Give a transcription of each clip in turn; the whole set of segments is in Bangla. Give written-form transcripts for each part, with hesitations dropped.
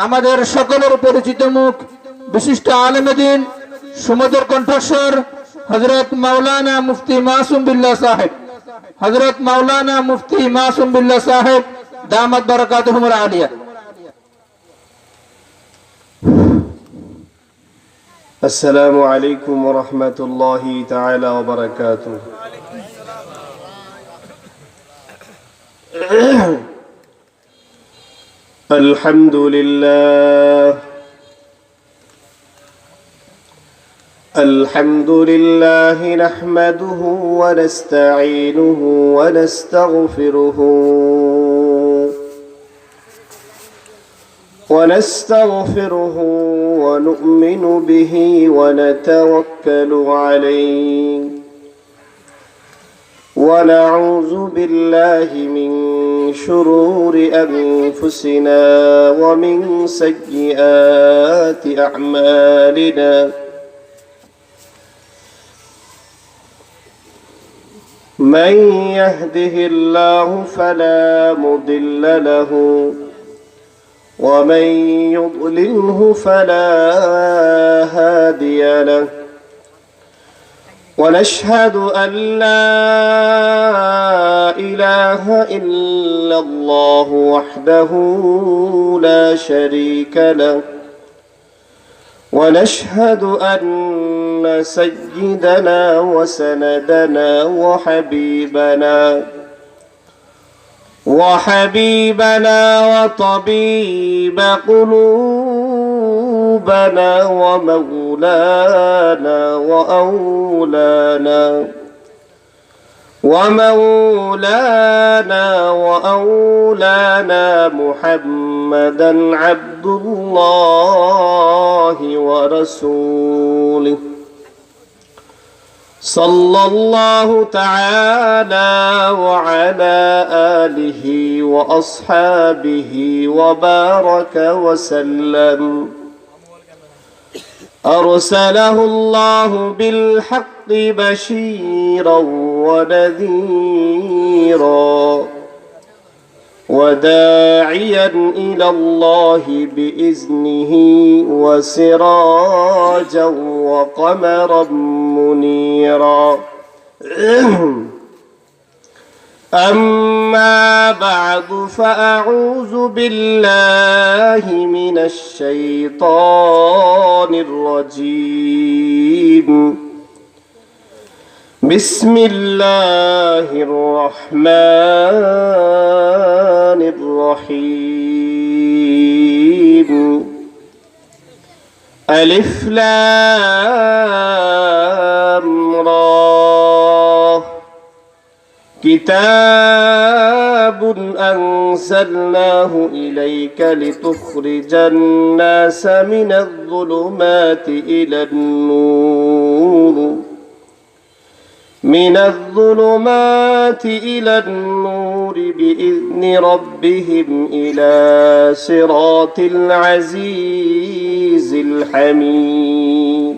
আমাদের সকলের পরিচিত মুখ বিশিষ্ট আলেম দ্বীন সুমধুর কণ্ঠস্বর হযরত মাওলানা মুফতি মাসুম বিল্লাহ সাহেব, হযরত মাওলানা মুফতি মাসুম বিল্লাহ সাহেব দামাত বারাকাতুহুমুল আলিয়া। السلام عليكم ورحمة الله تعالى وبركاته. الحمد لله الحمد لله نحمده ونستعينه ونستغفره ونؤمن به ونتوكل عليه ونعوذ بالله من شرور أنفسنا ومن سيئات أعمالنا من يهده الله فلا مضل له ومن يضلله فلا هادي له ونشهد أن لا إله إلا الله وحده لا شريك له ونشهد أن سيدنا وسندنا وحبيبنا وطبيب قلوبنا ومولانا محمدا عبد الله ورسوله صلى الله تعالى وعلى آله وأصحابه وبارك وسلم أرسله الله بالحق بشيرا ونذيرا وداعيا إلى الله بإذنه وسراجا وقمرا منيرا أما بعد فأعوذ بالله من الشيطان الرجيم بسم الله الرحمن الرحيم ألف لام را كتاب أنزلناه إليك لتخرج الناس من الظلمات إلى النور بإذن ربهم إلى صراط العزيز الحميد.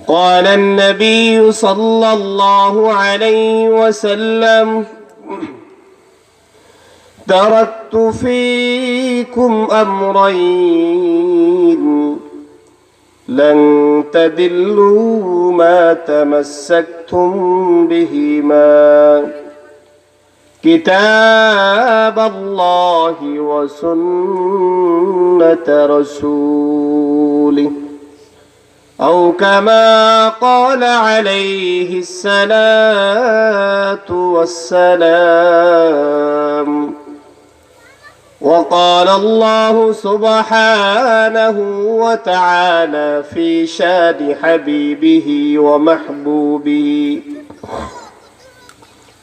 قال النبي صلى الله عليه وسلم تركت فيكم أمرين لن تضلوا ما تمسكتم بهما كتاب الله وسنة رسوله أو كما قال عليه الصلاة والسلام. وقال الله سبحانه وتعالى في شان حبيبه ومحبوبه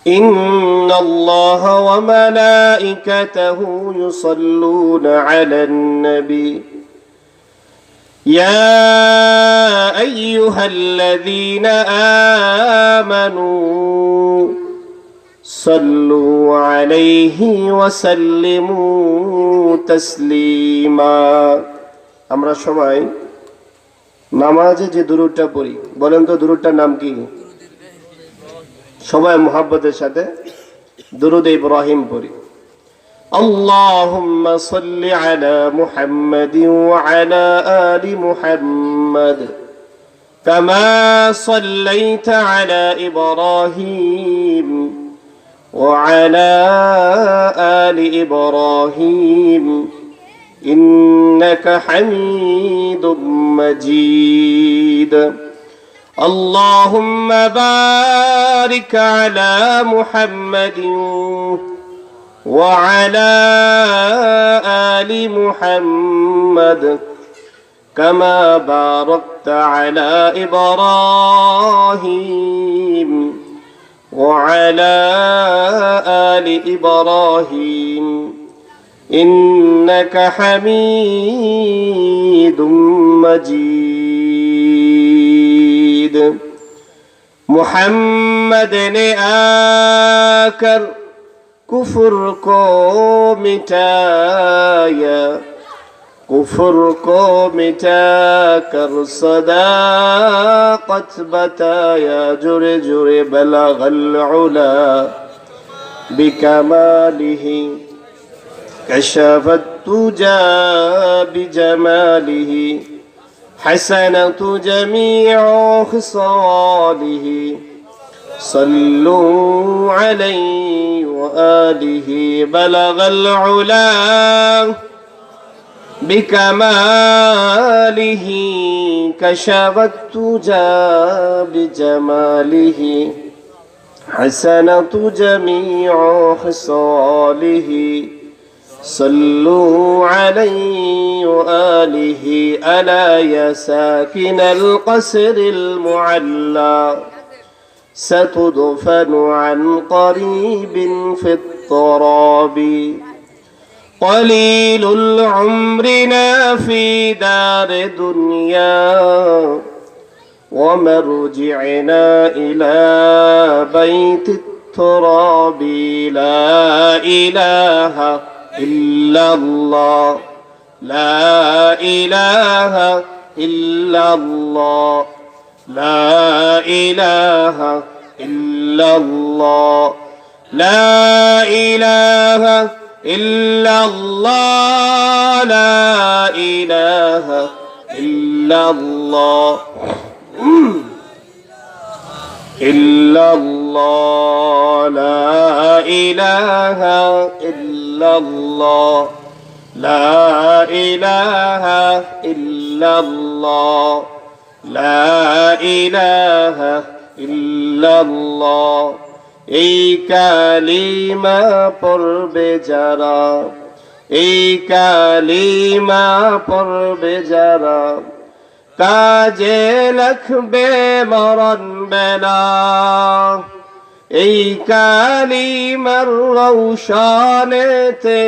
إن الله وملائكته يصلون على النبي يا أيها الذين آمنوا صلوا عليه وسلموا تسليما. আমরা সবাই নামাজে যে দুরূদটা পড়ি, বলেন তো দুরূদটার নাম কি? সবাই মুহাব্বতের সাথে দুরূদ ইব্রাহিম পড়ি। اللهم صل على محمد وعلى آل محمد كما صليت على إبراهيم وعلى آل إبراهيم إنك حميد مجيد اللهم بارك على محمد وعلى آل محمد كما باركت على إبراهيم وعلى آل إبراهيم إنك حميد مجيد محمد ने आकर कुफ्र को मिटाया कुफ्र को मिटाकर सदाकत बताया जुरे जुरे बलगल उला बिकमालिही कशफत तुजा बिजमालिही हसनत जमीअ खिसालिही صلوا عليه وآله بلغ العلا بكماله كشف التجى بجماله حسنة جميع خصاله صلوا عليه وآله ألا يا ساكن القصر المعلى ستدفن عن قريب في التراب قليل العمرنا في دار دنيا ومرجعنا إلى بيت التراب لا إله إلا الله لا إله إلا الله لا إله إلا الله لا إله إلا الله لا إله إلا الله إلا الله لا إله إلا الله لا إله إلا الله لا إله إلا الله এই কালিমা পড়বে যারা এই কালিমা পড়বে যারা কাজে লাগবে মরণ বেলা এই কালিমার রৌশনেতে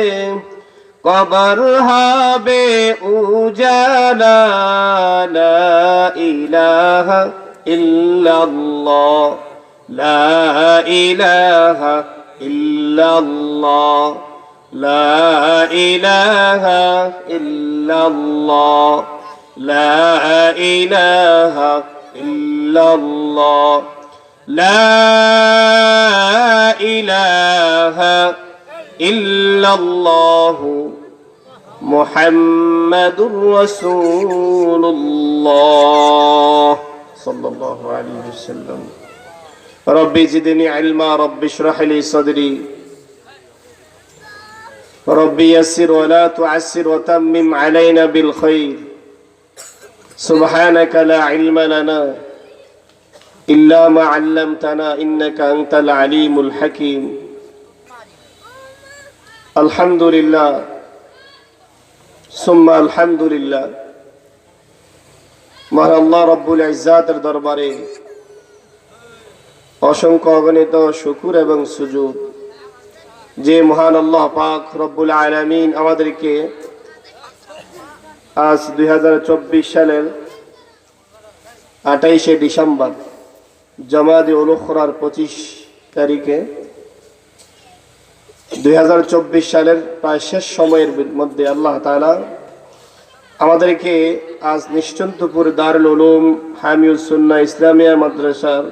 কবর হবে উজালা লা ইলাহা ইল্লাল্লাহ লা ইলাহা ইল্লাল্লাহ লা ইলাহা ইল্লাল্লাহ লা ইলাহা ইল্লাল্লাহ লা ইলাহা ইল্লাল্লাহ মুহাম্মাদুর রাসূলুল্লাহ সাল্লাল্লাহু আলাইহি ওয়াসাল্লাম রব্বি জিদনি ইলমা রব্বি ইশরাহ লি সাদরি রব্বি ইয়াসসির ওয়া লা তু'আসসির ওয়া তাম্মিম আলাইনা বিল খাইর সুবহানাকা লা ইলমা লানা ইল্লা মা 'আল্লামতানা ইন্নাকা আনতাল আলিমুল হাকীম আলহামদুলিল্লাহ সুম্মা আলহামদুলিল্লাহ মহান আল্লাহ রব্বুল ইজ্জাতের দরবারে অসংখ্য অগণিত শুকর এবং সুজুদ যে মহান আল্লাহ পাক রব্বুল আলামিন আমাদেরকে আজ 2024 সালের 28শে ডিসেম্বর জামাদি উল উখরার 25 তারিখে 2024 সালের প্রায় শেষ সময়ের মধ্যে আল্লাহ তাআলা আমাদেরকে আজ নিশ্চিন্তপুর দারুল উলুম হামিউস সুন্নাহ ইসলামিয়া মাদ্রাসার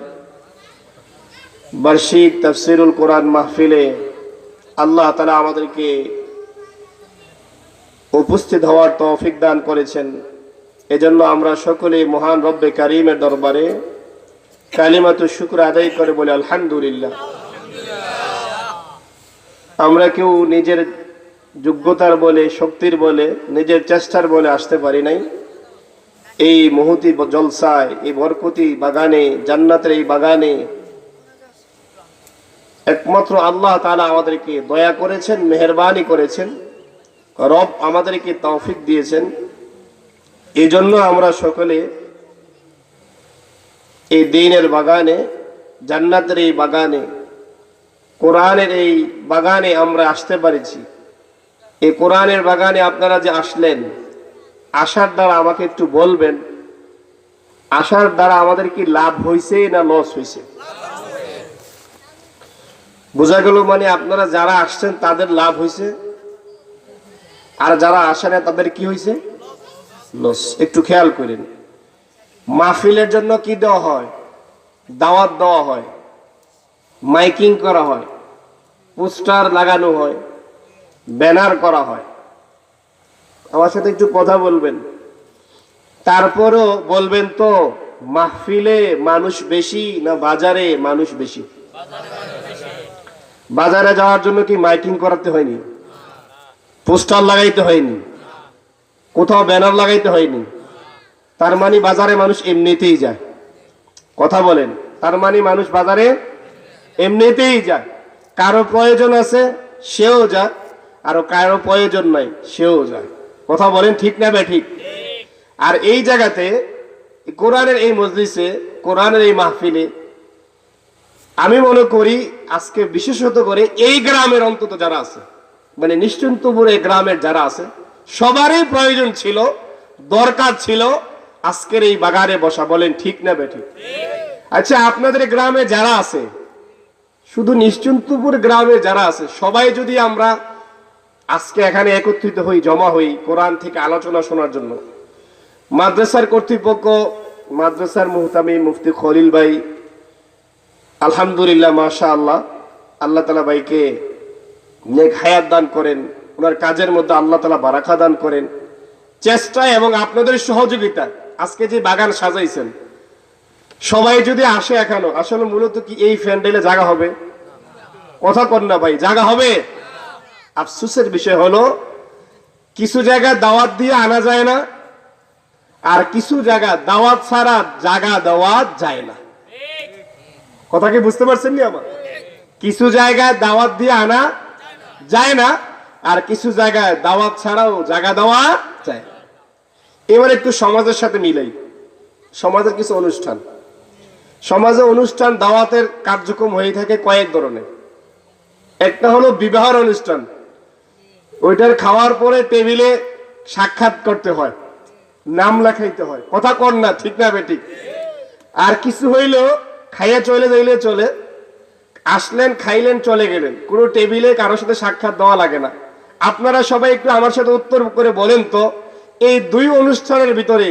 বার্ষিক তাফসীরুল কোরআন মাহফিলে আল্লাহ তাআলা আমাদেরকে উপস্থিত হওয়ার তৌফিক দান করেছেন। এজন্য আমরা সকলে মহান রব্বে কারীমের দরবারে কালিমাতু শুকর আদায় করে বলি আলহামদুলিল্লাহ। আমরা কেউ নিজের যোগ্যতার বলে, শক্তির বলে, নিজের চেষ্টার বলে আসতে পারি নাই। এই মহতি জলসায়, এই বরকতি বাগানে, জান্নাতের এই বাগানে একমাত্র আল্লাহ তাআলা আমাদেরকে দয়া করেছেন, মেহেরবানি করেছেন, রব আমাদেরকে তৌফিক দিয়েছেন। এই জন্য আমরা সকলে এই দ্বীনের বাগানে, জান্নাতের এই বাগানে, কোরআনের এই বাগানে আমরা আসতে পারেছি। এই কোরআনের বাগানে আপনারা যে আসলেন, আসার দ্বারা আমাকে একটু বলবেন, আসার দ্বারা আমাদের কি লাভ হয়েছে না লস হয়েছে? বোঝা গেল মানে আপনারা যারা আসছেন তাদের লাভ হয়েছে, আর যারা আসে না তাদের কি হয়েছে? লস। একটু খেয়াল করেন, মাহফিলের জন্য কি দেওয়া হয়? দাওয়াত দেওয়া হয়, মাইকিং করা হয়, পোস্টার লাগানো হয়, ব্যানার করা হয়। আমার সাথে একটু কথা বলবেন। তারপরও বলবেন তো, মাহফিলে মানুষ বেশি না বাজারে মানুষ বেশি? বাজারে যাওয়ার জন্য কি মাইকিং করাতে হয়নি? পোস্টার লাগাইতে হয়নি? কোথাও ব্যানার লাগাইতে হয়নি? তার মানে বাজারে মানুষ এমনিতেই যায়। কথা বলেন, তার মানে মানুষ বাজারে এমনিতেই যায়। কারো প্রয়োজন আছে সেও যায়, আর কারো প্রয়োজন নাই সেও যায়। কথা বলেন ঠিক না ঠিক? আর এই জায়গাতে কোরআনের এই মজলিসে, কোরআনের এই মাহফিলে আমি মনে করি আজকে বিশেষত করে এই গ্রামের অন্তত যারা আছে, মানে নিশ্চিন্তপুর এই গ্রামের যারা আছে, সবারই প্রয়োজন ছিল, দরকার ছিল আজকের এই বাগানে বসা। বলেন ঠিক না ঠিক? আচ্ছা, আপনাদের গ্রামে যারা আছে, শুধু নিশ্চিন্তপুর গ্রামে যারা আছে, সবাই যদি আমরা আজকে এখানে একত্রিত হই, জমা হই কোরআন থেকে আলোচনা শোনার জন্য, মাদ্রাসার কর্তৃপক্ষ, মাদ্রাসার মুহতামিম মুফতি খলিল ভাই, আলহামদুলিল্লাহ মাশাআল্লাহ, আল্লাহ তাআলা ভাইকে নেক হায়াত দান করেন, ওনার কাজের মধ্যে আল্লাহ তাআলা বারাকা দান করেন। চেষ্টা এবং আপনাদের সহযোগিতা আজকে যে বাগান সাজাইছেন, সবাই যদি আসে এখনো, আসলে মূলত কি এই প্যান্ডেলে জায়গা হবে? কথা কন না ভাই, জায়গা হবে? আফসোসের বিষয় হলো কিছু জায়গায় দাওয়াত দিয়ে আনা যায় না, আর কিছু জায়গা দাওয়াত ছাড়া জায়গা দেওয়া যায় না। কথা কি বুঝতে পারছেন নি আমার? কিছু জায়গায় দাওয়াত দিয়ে আনা যায় না, আর কিছু জায়গায় দাওয়াত ছাড়াও জায়গা দেওয়া যায়। এবার একটু সমাজের সাথে মিলাই। সমাজের কিছু অনুষ্ঠান, সমাজে অনুষ্ঠান দাওয়াতের কার্যক্রম হয়ে থাকে কয়েক ধরনের। একটা হলো বিবাহের অনুষ্ঠান, ওইটার খাওয়ার পরে টেবিলে সাক্ষাৎ করতে হয়, নাম লেখাইতে হয়। কথা কর না ঠিক না বেঠিক? আর কিছু হইলো খাইয়া চলে যাইলে চলে, আসলেন খাইলেন চলে গেলেন, কোনো টেবিলে কারোর সাথে সাক্ষাৎ দেওয়া লাগে না। আপনারা সবাই একটু আমার সাথে উত্তর করে বলেন তো, এই দুই অনুষ্ঠানের ভিতরে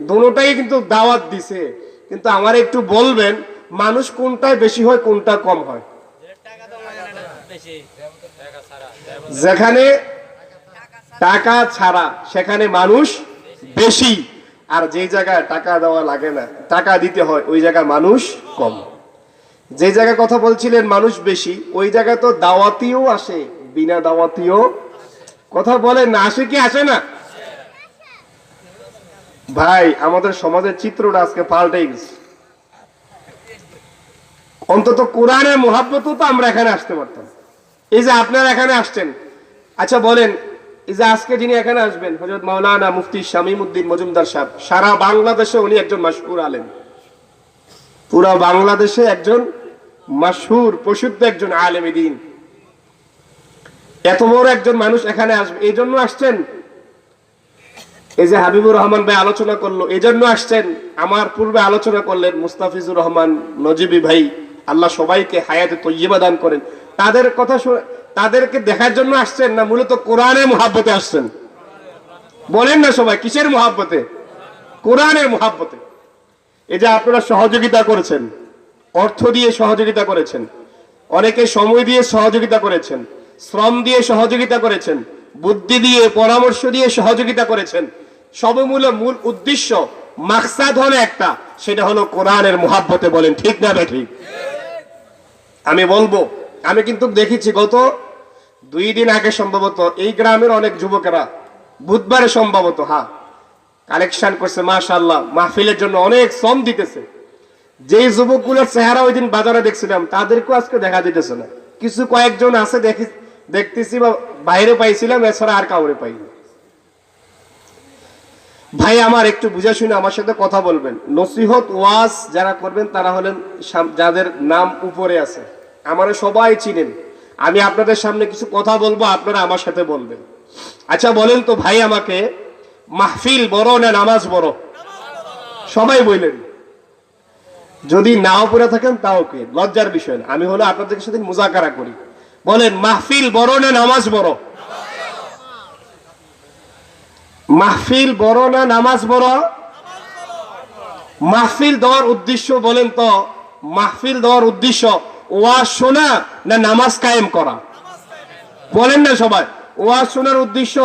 দুটোটাই কিন্তু দাওয়াত দিছে, কিন্তু আমার একটু বলবেন মানুষ কোনটায় বেশি হয় কোনটা কম হয়? যেখানে টাকা ছাড়া সেখানে মানুষ বেশি, আর যে জায়গায় টাকা দেওয়া লাগে না, টাকা দিতে হয়, ওই জায়গায় মানুষ কম। যে জায়গায় কথা বলছিলেন মানুষ বেশি, ওই জায়গায় তো দাওয়াতিও আসে, বিনা দাওয়াতিও। কথা বলেন না, আসে কি আসে না? ভাই, আমাদের সমাজের চিত্রটা আজকে পাল্টে গেছে। অন্তত কোরআনের মুহাব্বত তো আমরা এখানে আসতে পারতাম। এই যে আপনারা এখানে আসছেন, আচ্ছা বলেন, এই যে আজকে যিনি এখানে আসবেন, হযরত মাওলানা মুফতি শামীম উদ্দিন মজুমদার সাহেব, সারা বাংলাদেশে উনি একজন মাশহুর আলেম। পুরো বাংলাদেশে একজন মাশহুর প্রসিদ্ধ একজন আলেম দ্বীন। এত বড় একজন মানুষ এখানে আসবে, এই জন্য আসছেন। এই যে হাবিবুর রহমান ভাই আলোচনা করলো, এই জন্য আসছেন। আমার পূর্বে আলোচনা করলেন মুস্তাফিজুর রহমান নজিবি ভাই, আল্লাহ সবাইকে হায়াতে তৈয়বা দান করেন। তাদের কথা তাদেরকে দেখার জন্য আসছেন, না মূলত কোরআনের মুহাব্বতে আসছেন? বলেন না সবাই, কিসের মুহাব্বতে? কোরআনের মুহাব্বতে। এই যে আপনারা সহযোগিতা করেছেন, অর্থ দিয়ে সহযোগিতা করেছেন, অনেকে সময় দিয়ে সহযোগিতা করেছেন, শ্রম দিয়ে সহযোগিতা করেছেন, বুদ্ধি দিয়ে, পরামর্শ দিয়ে সহযোগিতা করেছেন। মূল উদ্দেশ্য, মাকসাদ হলো একটা, সেটা হলো কোরআনের মুহাব্বতে। বলেন ঠিক না ঠিক? আমি বলবো, আমি কিন্তু দেখেছি গত 2 দিন আগে সম্ভবত এই গ্রামের অনেক যুবকেরা বুধবারে সম্ভবত কালেকশন করছে, মাশাআল্লাহ, মাহফিলের জন্য অনেক শ্রম দিতেছে। যেই যুবকগুলোর চেহারা ওই দিন বাজারে দেখছিলাম, তাদেরকেও আজকে দেখা দিতেছে না। কিছু কয়েকজন আছে দেখতেছি বা বাইরে পাইছিলাম, এছাড়া আর কাউরে পাইনি। ভাই আমার, একটু বুঝে শুনে আমার সাথে কথা বলবেন। নসিহত ওয়াজ যারা করবেন তারা হলেন যাদের নাম উপরে আছে, আমার সবাই চিনেন। আমি আপনাদের সামনে কিছু কথা বলবো, আপনারা আমার সাথে বলবেন। আচ্ছা বলেন তো ভাই আমাকে, মাহফিল বড় না নামাজ বড়? সবাই বললেন। যদি নাও পড়ে থাকেন তাও কে, লজ্জার বিষয় না। আমি হলো আপনাদের সাথে মুজাকারা করি। বলেন, মাহফিল বড় না নামাজ বড়? মাহফিল বড় না নামাজ বড়? মাহফিল দেওয়ার উদ্দেশ্য বলেন তো, মাহফিল দেওয়ার উদ্দেশ্য ওয়াজ শোনা না নামাজ কায়েম করা? বলেন না সবাই। ওয়াজ শোনার উদ্দেশ্য,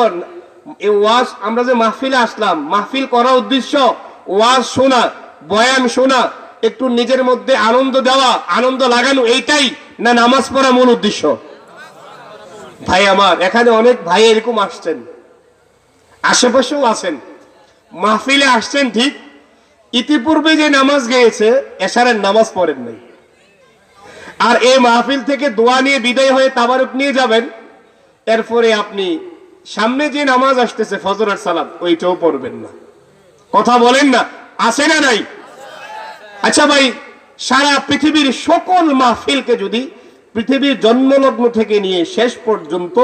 এই ওয়াজ আমরা যে মাহফিলে আসলাম, মাহফিল করার উদ্দেশ্য ওয়াজ শোনা, বয়ান শোনা, একটু নিজের মধ্যে আনন্দ দেওয়া, আনন্দ লাগানো, এইটাই না নামাজ পড়া মূল উদ্দেশ্য? ভাই আমার, এখানে অনেক ভাই এরকম আসছেন, আশেপাশেও আছেন, মাহফিলে আসছেন ঠিক, ইতিপূর্বে যে নামাজ গেয়েছে এশারের নামাজ পড়েন নাই, আর এই মাহফিল থেকে দোয়া নিয়ে বিদায় হয়ে তাবারুক নিয়ে যাবেন। এরপরে আপনি সামনে যে নামাজ আসতেছে ফজরের সালাত, ওইটাও পড়বেন না। কথা বলেন না, আছে না নাই? আচ্ছা ভাই, সারা পৃথিবীর সকল মাহফিলকে যদি পৃথিবীর জন্মলগ্ন থেকে নিয়ে শেষ পর্যন্ত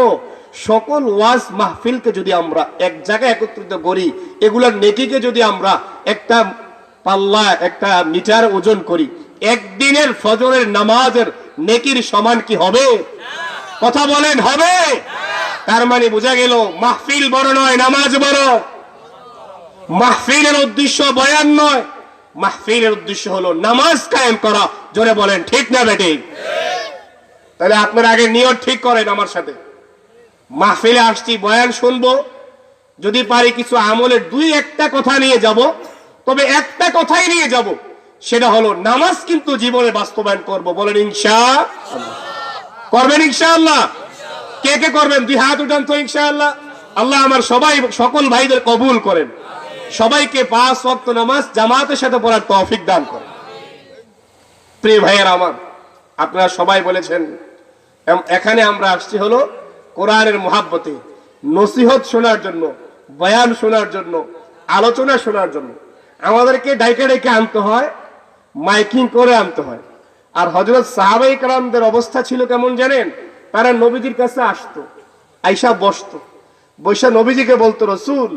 সকল ওয়াজ মাহফিলকে যদি আমরা এক জায়গায় একত্রিত করি, এগুলোর নেকিকে যদি আমরা একটা পাল্লা, একটা মিটার ওজন করি, একদিনের ফজরের নামাজের নেকির সমান কি হবে? কথা বলেন, হবে? তার মানে বোঝা গেল, মাহফিল বড় নয়, নামাজ বড়। মাহফিলের উদ্দেশ্য বয়ান নয়, মাহফিলের উদ্দেশ্য হলো নামাজ কায়েম করা। জোরে বলেন ঠিক না বেঠিক? তাহলে আপনারা আগে নিয়ত ঠিক করেন আমার সাথে। মাহফিলে আসছি, বয়ান শুনবো, যদি পারি কিছু আমলের 2-1টা কথা নিয়ে যাব, তবে একটা কথাই নিয়ে যাব, সেটা হলো নামাজ কিন্তু জীবনে বাস্তবায়ন করব। বলেন ইনশাআল্লাহ। করবেন ইনশাআল্লাহ? কে কে করবেন? 2 হাত উঠান তো ইনশাআল্লাহ। আল্লাহ আমার সকল ভাইদের কবুল করেন, সবাইকে 5 ওয়াক্ত নামাজ জামাতের সাথে পড়ার তৌফিক দান করেন। প্রিয় ভাইয়েরা আমার, আপনারা সবাই বলেছেন এখানে আমরা আসছি হলো কোরআনের মুহাব্বতে, নসিহত শোনার জন্য, বয়ান শোনার জন্য, আলোচনা শোনার জন্য। আমাদেরকে ডাইকে ডাইকে আনতে হয়, মাইকিং করে আনতে হয়। আর হযরত সাহাবায়ে কেরামদের অবস্থা ছিল কেমন জানেন? তারা নবীজির কাছে আসতো, আইসা বসতো, বৈশা নবীজিকে বলতো, রসুল,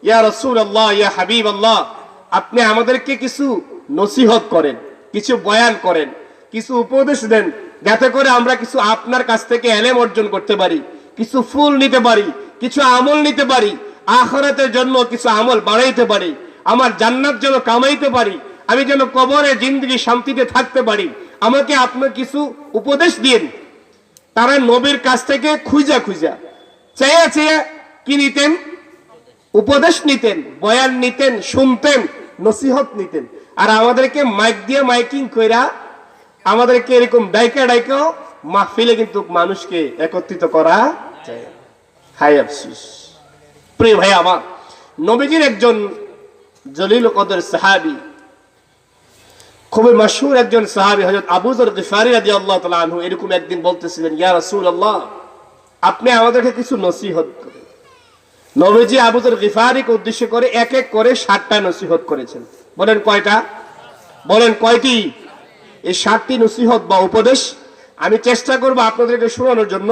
ইয়া রাসূলুল্লাহ, ইয়া হাবিবাল্লাহ, আপনি আমাদেরকে কিছু নসিহত করেন, কিছু বয়ান করেন, কিছু উপদেশ দেন, যাতে করে আমরা কিছু আপনার কাছ থেকে ইলম অর্জন করতে পারি, কিছু ফুল নিতে পারি, কিছু আমল নিতে পারি, আখিরাতের জন্য কিছু আমল বাড়াইতে পারি, আমার জান্নাত যেন কামাইতে পারি, আমি যেন কবরে জিন্দেগি শান্তিতে থাকতে পারি, আমাকে আপনি কিছু উপদেশ দিন। তারা নবীর কাছ থেকে খুঁজা চেয়ে চেয়ে কি নিতেন? উপদেশ নিতেন, বয়ান নিতেন, শুনতেন, নসিহত নিতেন। আর আমাদেরকে মাইক দিয়ে মাইকিং কইরা, আমাদেরকে এরকম ডাইকা ডাইকাও মাহফিলে কিন্তু মানুষকে একত্রিত করা যায়। হাই আফসোস। প্রিয় ভাই আমার, নবীজির একজন জলিল কদর সাহাবী, খুবই মশহুর একজন সাহাবী হযরত আবু যর গিফারী রাদিয়াল্লাহু তাআলা আনহু এরকম একদিন বলতেছিলেন, ইয়া রাসূলুল্লাহ, আপনি আমাদেরকে কিছু নসিহত করেন। নবীজি আবু যর গিফারীকে উদ্দেশ্য করে এক এক করে 7টা নসিহত করেছেন। বলেন কয়টা? বলেন কয়টি? এই 7টি নসিহত বা উপদেশ আমি চেষ্টা করব আপনাদেরকে শোনানোর জন্য।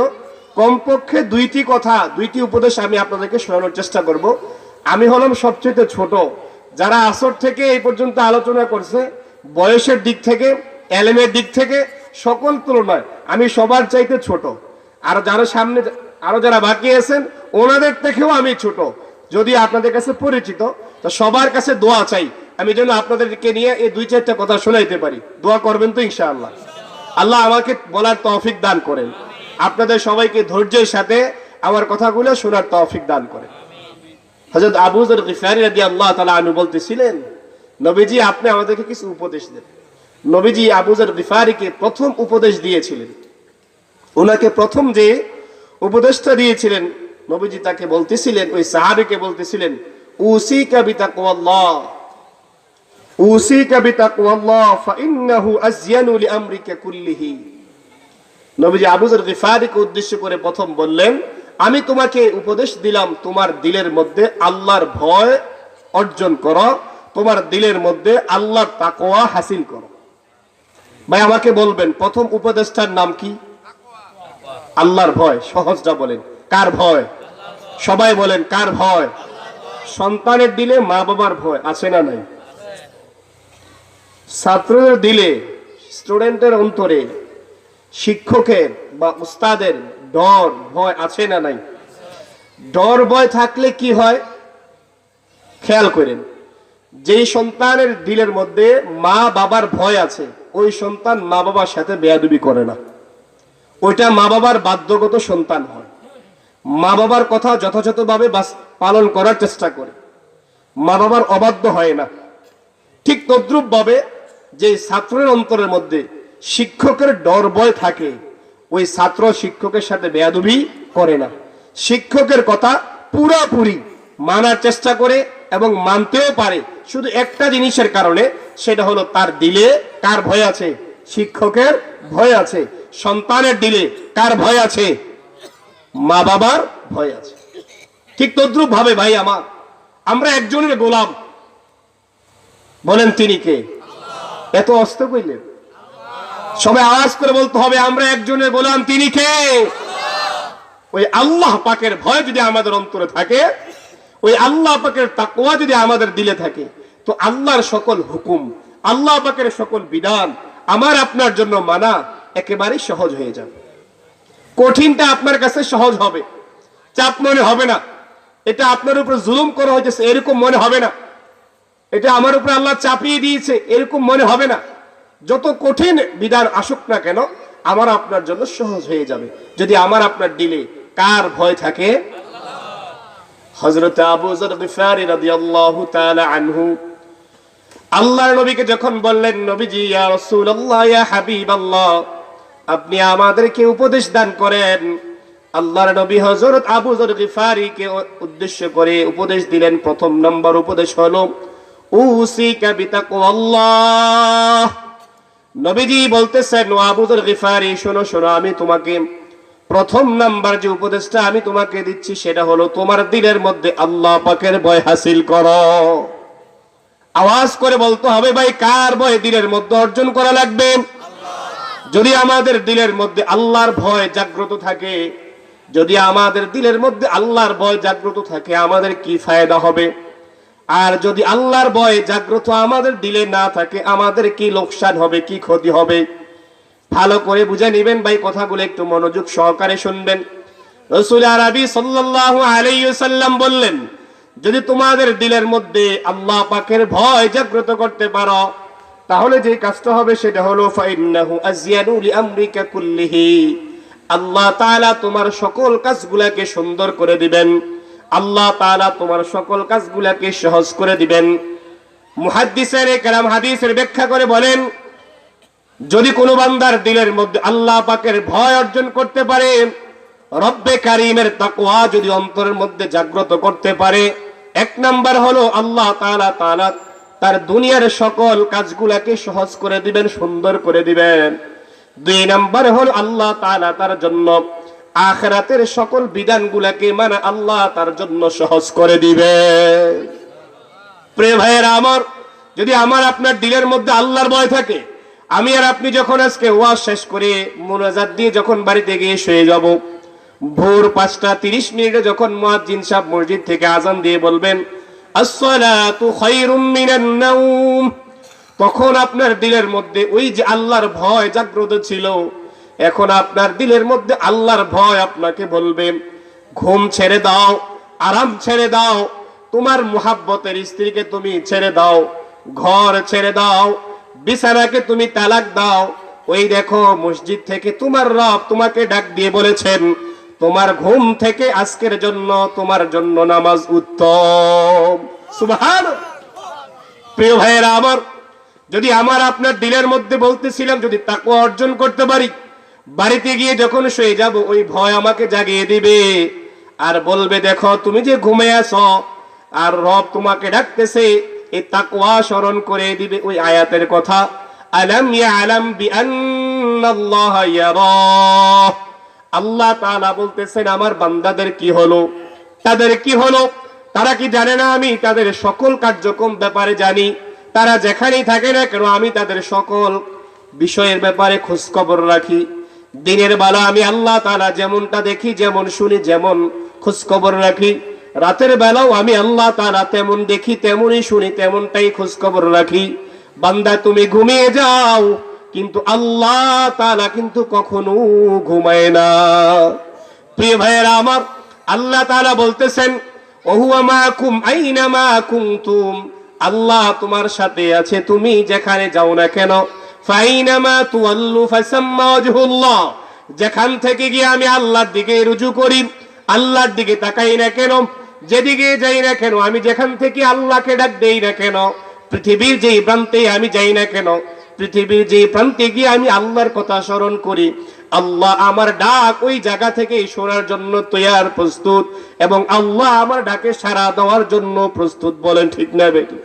কমপক্ষে 2টি কথা, 2টি উপদেশ আমি আপনাদেরকে শোনানোর চেষ্টা করব। আমি হলাম সবচেয়ে ছোট, যারা আসর থেকে এই পর্যন্ত আলোচনা করছে, বয়সের দিক থেকে, এলেমের দিক থেকে সকল তুলনায় আমি সবার চাইতে ছোট। আর যারা সামনে আরো যারা বাকি আছেন, ওনাদের থেকেও আমি ছোট। যদি আপনাদের কাছে পরিচিত, তো সবার কাছে দোয়া চাই, আমি যেন আপনাদেরকে নিয়ে এই 2-4টা কথা শোনাইতে পারি। দোয়া করবেন তো ইনশাআল্লাহ? আল্লাহ আমাকে বলার তৌফিক দান করেন। আপনাদের সবাইকে ধৈর্যের সাথে আমার কথাগুলো শোনার তৌফিক দান করেন। হযরত আবু যর গিফারী রাদিয়াল্লাহু তাআলা আনহু বলতেছিলেন, নবীজি আপনি আমাদেরকে কিছু উপদেশ দেন। নবীজি আবু যর গিফারীকে প্রথম উপদেশ দিয়েছিলেন। ওনাকে প্রথম যে উপদেশটা দিয়েছিলেন, নবীজি তাকে বলতেছিলেন, ওই সাহাবীকে বলতেছিলেন, উসিকা বিতাকওয়াল্লাহ, উসিকা বিতাকওয়াল্লাহ ফাইন্নাহু আযয়ানু লিআমরিকা কুল্লিহি। নবীজি আবু যর গিফারীকে উদ্দেশ্য করে প্রথম বললেন, আমি তোমাকে উপদেশ দিলাম তোমার দিলের মধ্যে আল্লাহর ভয় অর্জন করো, তোমার দিলের মধ্যে আল্লাহর তাকওয়া হাসিল করো। ভাই আমাকে বলবেন প্রথম উপদেশটার নাম কি? আল্লাহর ভয়। সহজটা বলেন, কার ভয়? সবাই বলেন, কার ভয়? সন্তানের দিলে মা বাবার ভয় আছে না নাই? ছাত্রদের দিলে, স্টুডেন্টের অন্তরে শিক্ষকের বা উস্তাদের ডর ভয় আছে না নাই? ডর ভয় থাকলে কি হয় খেয়াল করেন, যেই সন্তানের দিলের মধ্যে মা বাবার ভয় আছে, ওই সন্তান মা বাবার সাথে বেয়াদবি করে না, ওইটা মা বাবার বাধ্যগত সন্তান হয়। মা বাবার কথা যথাযথভাবে পালন করার চেষ্টা করে, মা বাবার অবাধ্য হয় না। ঠিক তদ্রুপ ভাবে যে ছাত্রের অন্তরের মধ্যে শিক্ষকের ডর ভয় থাকে, ওই ছাত্র শিক্ষকের সাথে বেয়াদবি করে না, শিক্ষকের কথা পুরোপুরি মানার চেষ্টা করে এবং মানতেও পারে। শুধু একটা জিনিসের কারণে, সেটা হলো তার দিলে কার ভয় আছে? শিক্ষকের ভয় আছে। সন্তানের দিলে কার ভয় আছে? মা বাবার ভয় আছে। ঠিক তদ্রুপ ভাবে ভাই আমার, আমরা একজনের গোলাম, বলেন তিনি কে? এত অস্ত কইলেন, সবাই আওয়াজ করে বলতে হবে, আমরা একজনের গোলাম, তিনি কে? ওই আল্লাহ পাকের ভয় যদি আমাদের অন্তরে থাকে, ওই আল্লাহ পাকের তাকওয়া যদি আমাদের দিলে থাকে, তো আল্লাহর সকল হুকুম, আল্লাহ পাকের সকল বিধান আমার আপনার জন্য মানা একেবারেই সহজ হয়ে যাবে। কঠিনটা আপনার কাছে সহজ হবে, চাপ মনে হবে না। এটা আপনার উপর জুলুম করা হয়েছে এরকম মনে হবে না, এটা আমার উপর আল্লাহ চাপিয়ে দিয়েছে এরকম মনে হবে না। যত কঠিন বিধান আসুক না কেন, আমার আপনার জন্য সহজ হয়ে যাবে যদি আমার আপনার দিলে কার ভয় থাকে? হযরত আবু যর গিফারী রাদিয়াল্লাহু তাআলা আনহু আল্লাহর নবীকে যখন বললেন, নবীজি ইয়া রাসূলুল্লাহ, ইয়া হাবিবাল্লাহ, আপনি আমাদেরকে উপদেশ দান করেন। আল্লাহর নবী হযরত আবু যর গিফারীকে উদ্দেশ্য করে উপদেশ দিলেন। প্রথম নম্বর উপদেশ হলো উসিকা বিতাকওয়াল্লাহ। নবীজি বলতেছেন, ও আবু যর গিফারী, শোনো শোনো, আমি তোমাকে প্রথম নাম্বার যে উপদেশটা আমি তোমাকে দিচ্ছি, সেটা হলো তোমার দিলের মধ্যে আল্লাহ পাকের ভয় হাসিল করো। আওয়াজ করে বলতে হবে, ভাই কার ভয় দিলের মধ্যে অর্জন করা লাগবে? যদি আমাদের দিলের মধ্যে আল্লাহর ভয় জাগ্রত থাকে, যদি আমাদের দিলের মধ্যে আল্লাহর ভয় জাগ্রত থাকে, আমাদের কি ফায়দা হবে? আর যদি আল্লাহর ভয় জাগ্রত আমাদের দিলে না থাকে, আমাদের কি লোকসান হবে, কি ক্ষতি হবে? ভালো করে বুঝে নেবেন ভাই, কথাগুলো একটু মনোযোগ সহকারে শুনবেন। রাসূল আরবি সাল্লাল্লাহু আলাইহি ওয়াসাল্লাম বললেন, যদি তোমাদের দিলের মধ্যে আল্লাহ পাকের ভয় জাগ্রত করতে পারো, তাহলে যে কাজটা হবে সেটা হলো ফাইন্নাহু আযয়ানু লিআমরিকা কুল্লিহি। আল্লাহ তাআলা তোমার সকল কাজগুলোকে সুন্দর করে দিবেন, আল্লাহ তাআলা তোমার সকল কাজগুলোকে সহজ করে দিবেন। মুহাদ্দিসেরা কেরাম হাদিসের ব্যাখ্যা করে বলেন, যদি কোনো বান্দার দিলের মধ্যে আল্লাহ পাকের ভয় অর্জন করতে পারে, রব্বে কারীমের তাকওয়া যদি অন্তরের মধ্যে জাগ্রত করতে পারে, এক নাম্বার হলো আল্লাহ তাআলা তার দুনিয়ার সকল কাজগুলোকে সহজ করে দিবেন, সুন্দর করে দিবেন। দুই নাম্বার হলো আল্লাহ তাআলা তার জন্য আখিরাতের সকল বিধানগুলোকে মানে আল্লাহ তার জন্য সহজ করে দিবেন। প্রিয় ভাইয়েরা আমার, যদি আমার আপনার দিলের মধ্যে আল্লাহর ভয় থাকে, আমি আর আপনি যখন আজকে ওয়াজ শেষ করে মুনাজাত দিয়ে যখন বাড়িতে গিয়ে শুয়ে যাব, ভোর 5:30 যখন মুয়াজ্জিন সাহেব মসজিদ থেকে আযান দিয়ে বলবেন আসসালাতু খায়রুম মিনান নাওম, তখন আপনার দিলের মধ্যে ওই যে আল্লাহর ভয় জাগ্রত ছিল, এখন আপনার দিলের মধ্যে আল্লাহর ভয় আপনাকে বলবে, ঘুম ছেড়ে দাও, আরাম ছেড়ে দাও, তোমার মুহাব্বতের স্ত্রীকে তুমি ছেড়ে দাও, ঘর ছেড়ে দাও, বিছানাকে তুমি তালাক দাও। ওই দেখো মসজিদ থেকে তোমার রব তোমাকে ডাক দিয়ে বলেছেন, তোমার ঘুম থেকে আজকের জন্য তোমার জন্য নামাজ উত্তম। সুবহানাল্লাহ। প্রিয় ভাইয়েরা আমার, যদি আমার আপনার দিলের মধ্যে বলতেছিলাম যদি তাকওয়া অর্জন করতে পারি, বাড়িতে গিয়ে যখন শুয়ে যাব ওই ভয় আমাকে জাগিয়ে দিবে আর বলবে দেখো তুমি যে ঘুমিয়ে আছো আর রব তোমাকে ডাকতেছে, এই তাকওয়া স্মরণ করে দিবে ওই আয়াতের কথা, আলাম ইয়ালাম বিআন্নাল্লাহা ইয়ারা। আল্লাহ তাআলা বলতেছেন আমার বান্দাদের কি হলো, তাদের কি হলো, তারা কি জানে না আমি তাদের সকল কার্যক্রম ব্যাপারে জানি, তারা যেখানেই থাকে না কেন আমি তাদের সকল বিষয়ের ব্যাপারে খোঁজ খবর রাখি। দিনের বেলা আমি আল্লাহ তাআলা যেমনটা দেখি, যেমন শুনি, যেমন খোঁজ খবর রাখি, রাতের বেলাও আমি আল্লাহ তাআলা তেমন দেখি, তেমনই শুনি, তেমনটাই খোঁজ খবর রাখি। বান্দা তুমি ঘুমিয়ে যাও, কিন্তু আল্লাহ তাআলা কিন্তু কখনো ঘুমায় না। প্রিয় ভাইয়েরা আমার, আল্লাহ তাআলা বলতেছেন ওহুয়া মাকুম আইনামা কুনতুম, আল্লাহ তোমার সাথে আছে তুমি যেখানে যাও না কেন। ফাইনামা তুওয়াল্লু ফাসাম্মা ওয়াজহুল্লাহ, যেখান থেকে গিয়ে আমি আল্লাহর দিকে রুজু করি, আল্লাহর দিকে তাকাই না কেন, যেদিকে যাই না কেন, আমি যেখান থেকে আল্লাহকে ডাক দেই না কেন, পৃথিবীর যেই প্রান্তে আমি যাই না কেন, পৃথিবীর যেই প্রান্তে গিয়ে আমি আল্লাহর কথা স্মরণ করি, আল্লাহ আমার ডাক ওই জায়গা থেকে শোনার জন্য তৈয়ার প্রস্তুত, এবং আল্লাহ আমার ডাকে সাড়া দেওয়ার জন্য প্রস্তুত। বলেন ঠিক না বেটি?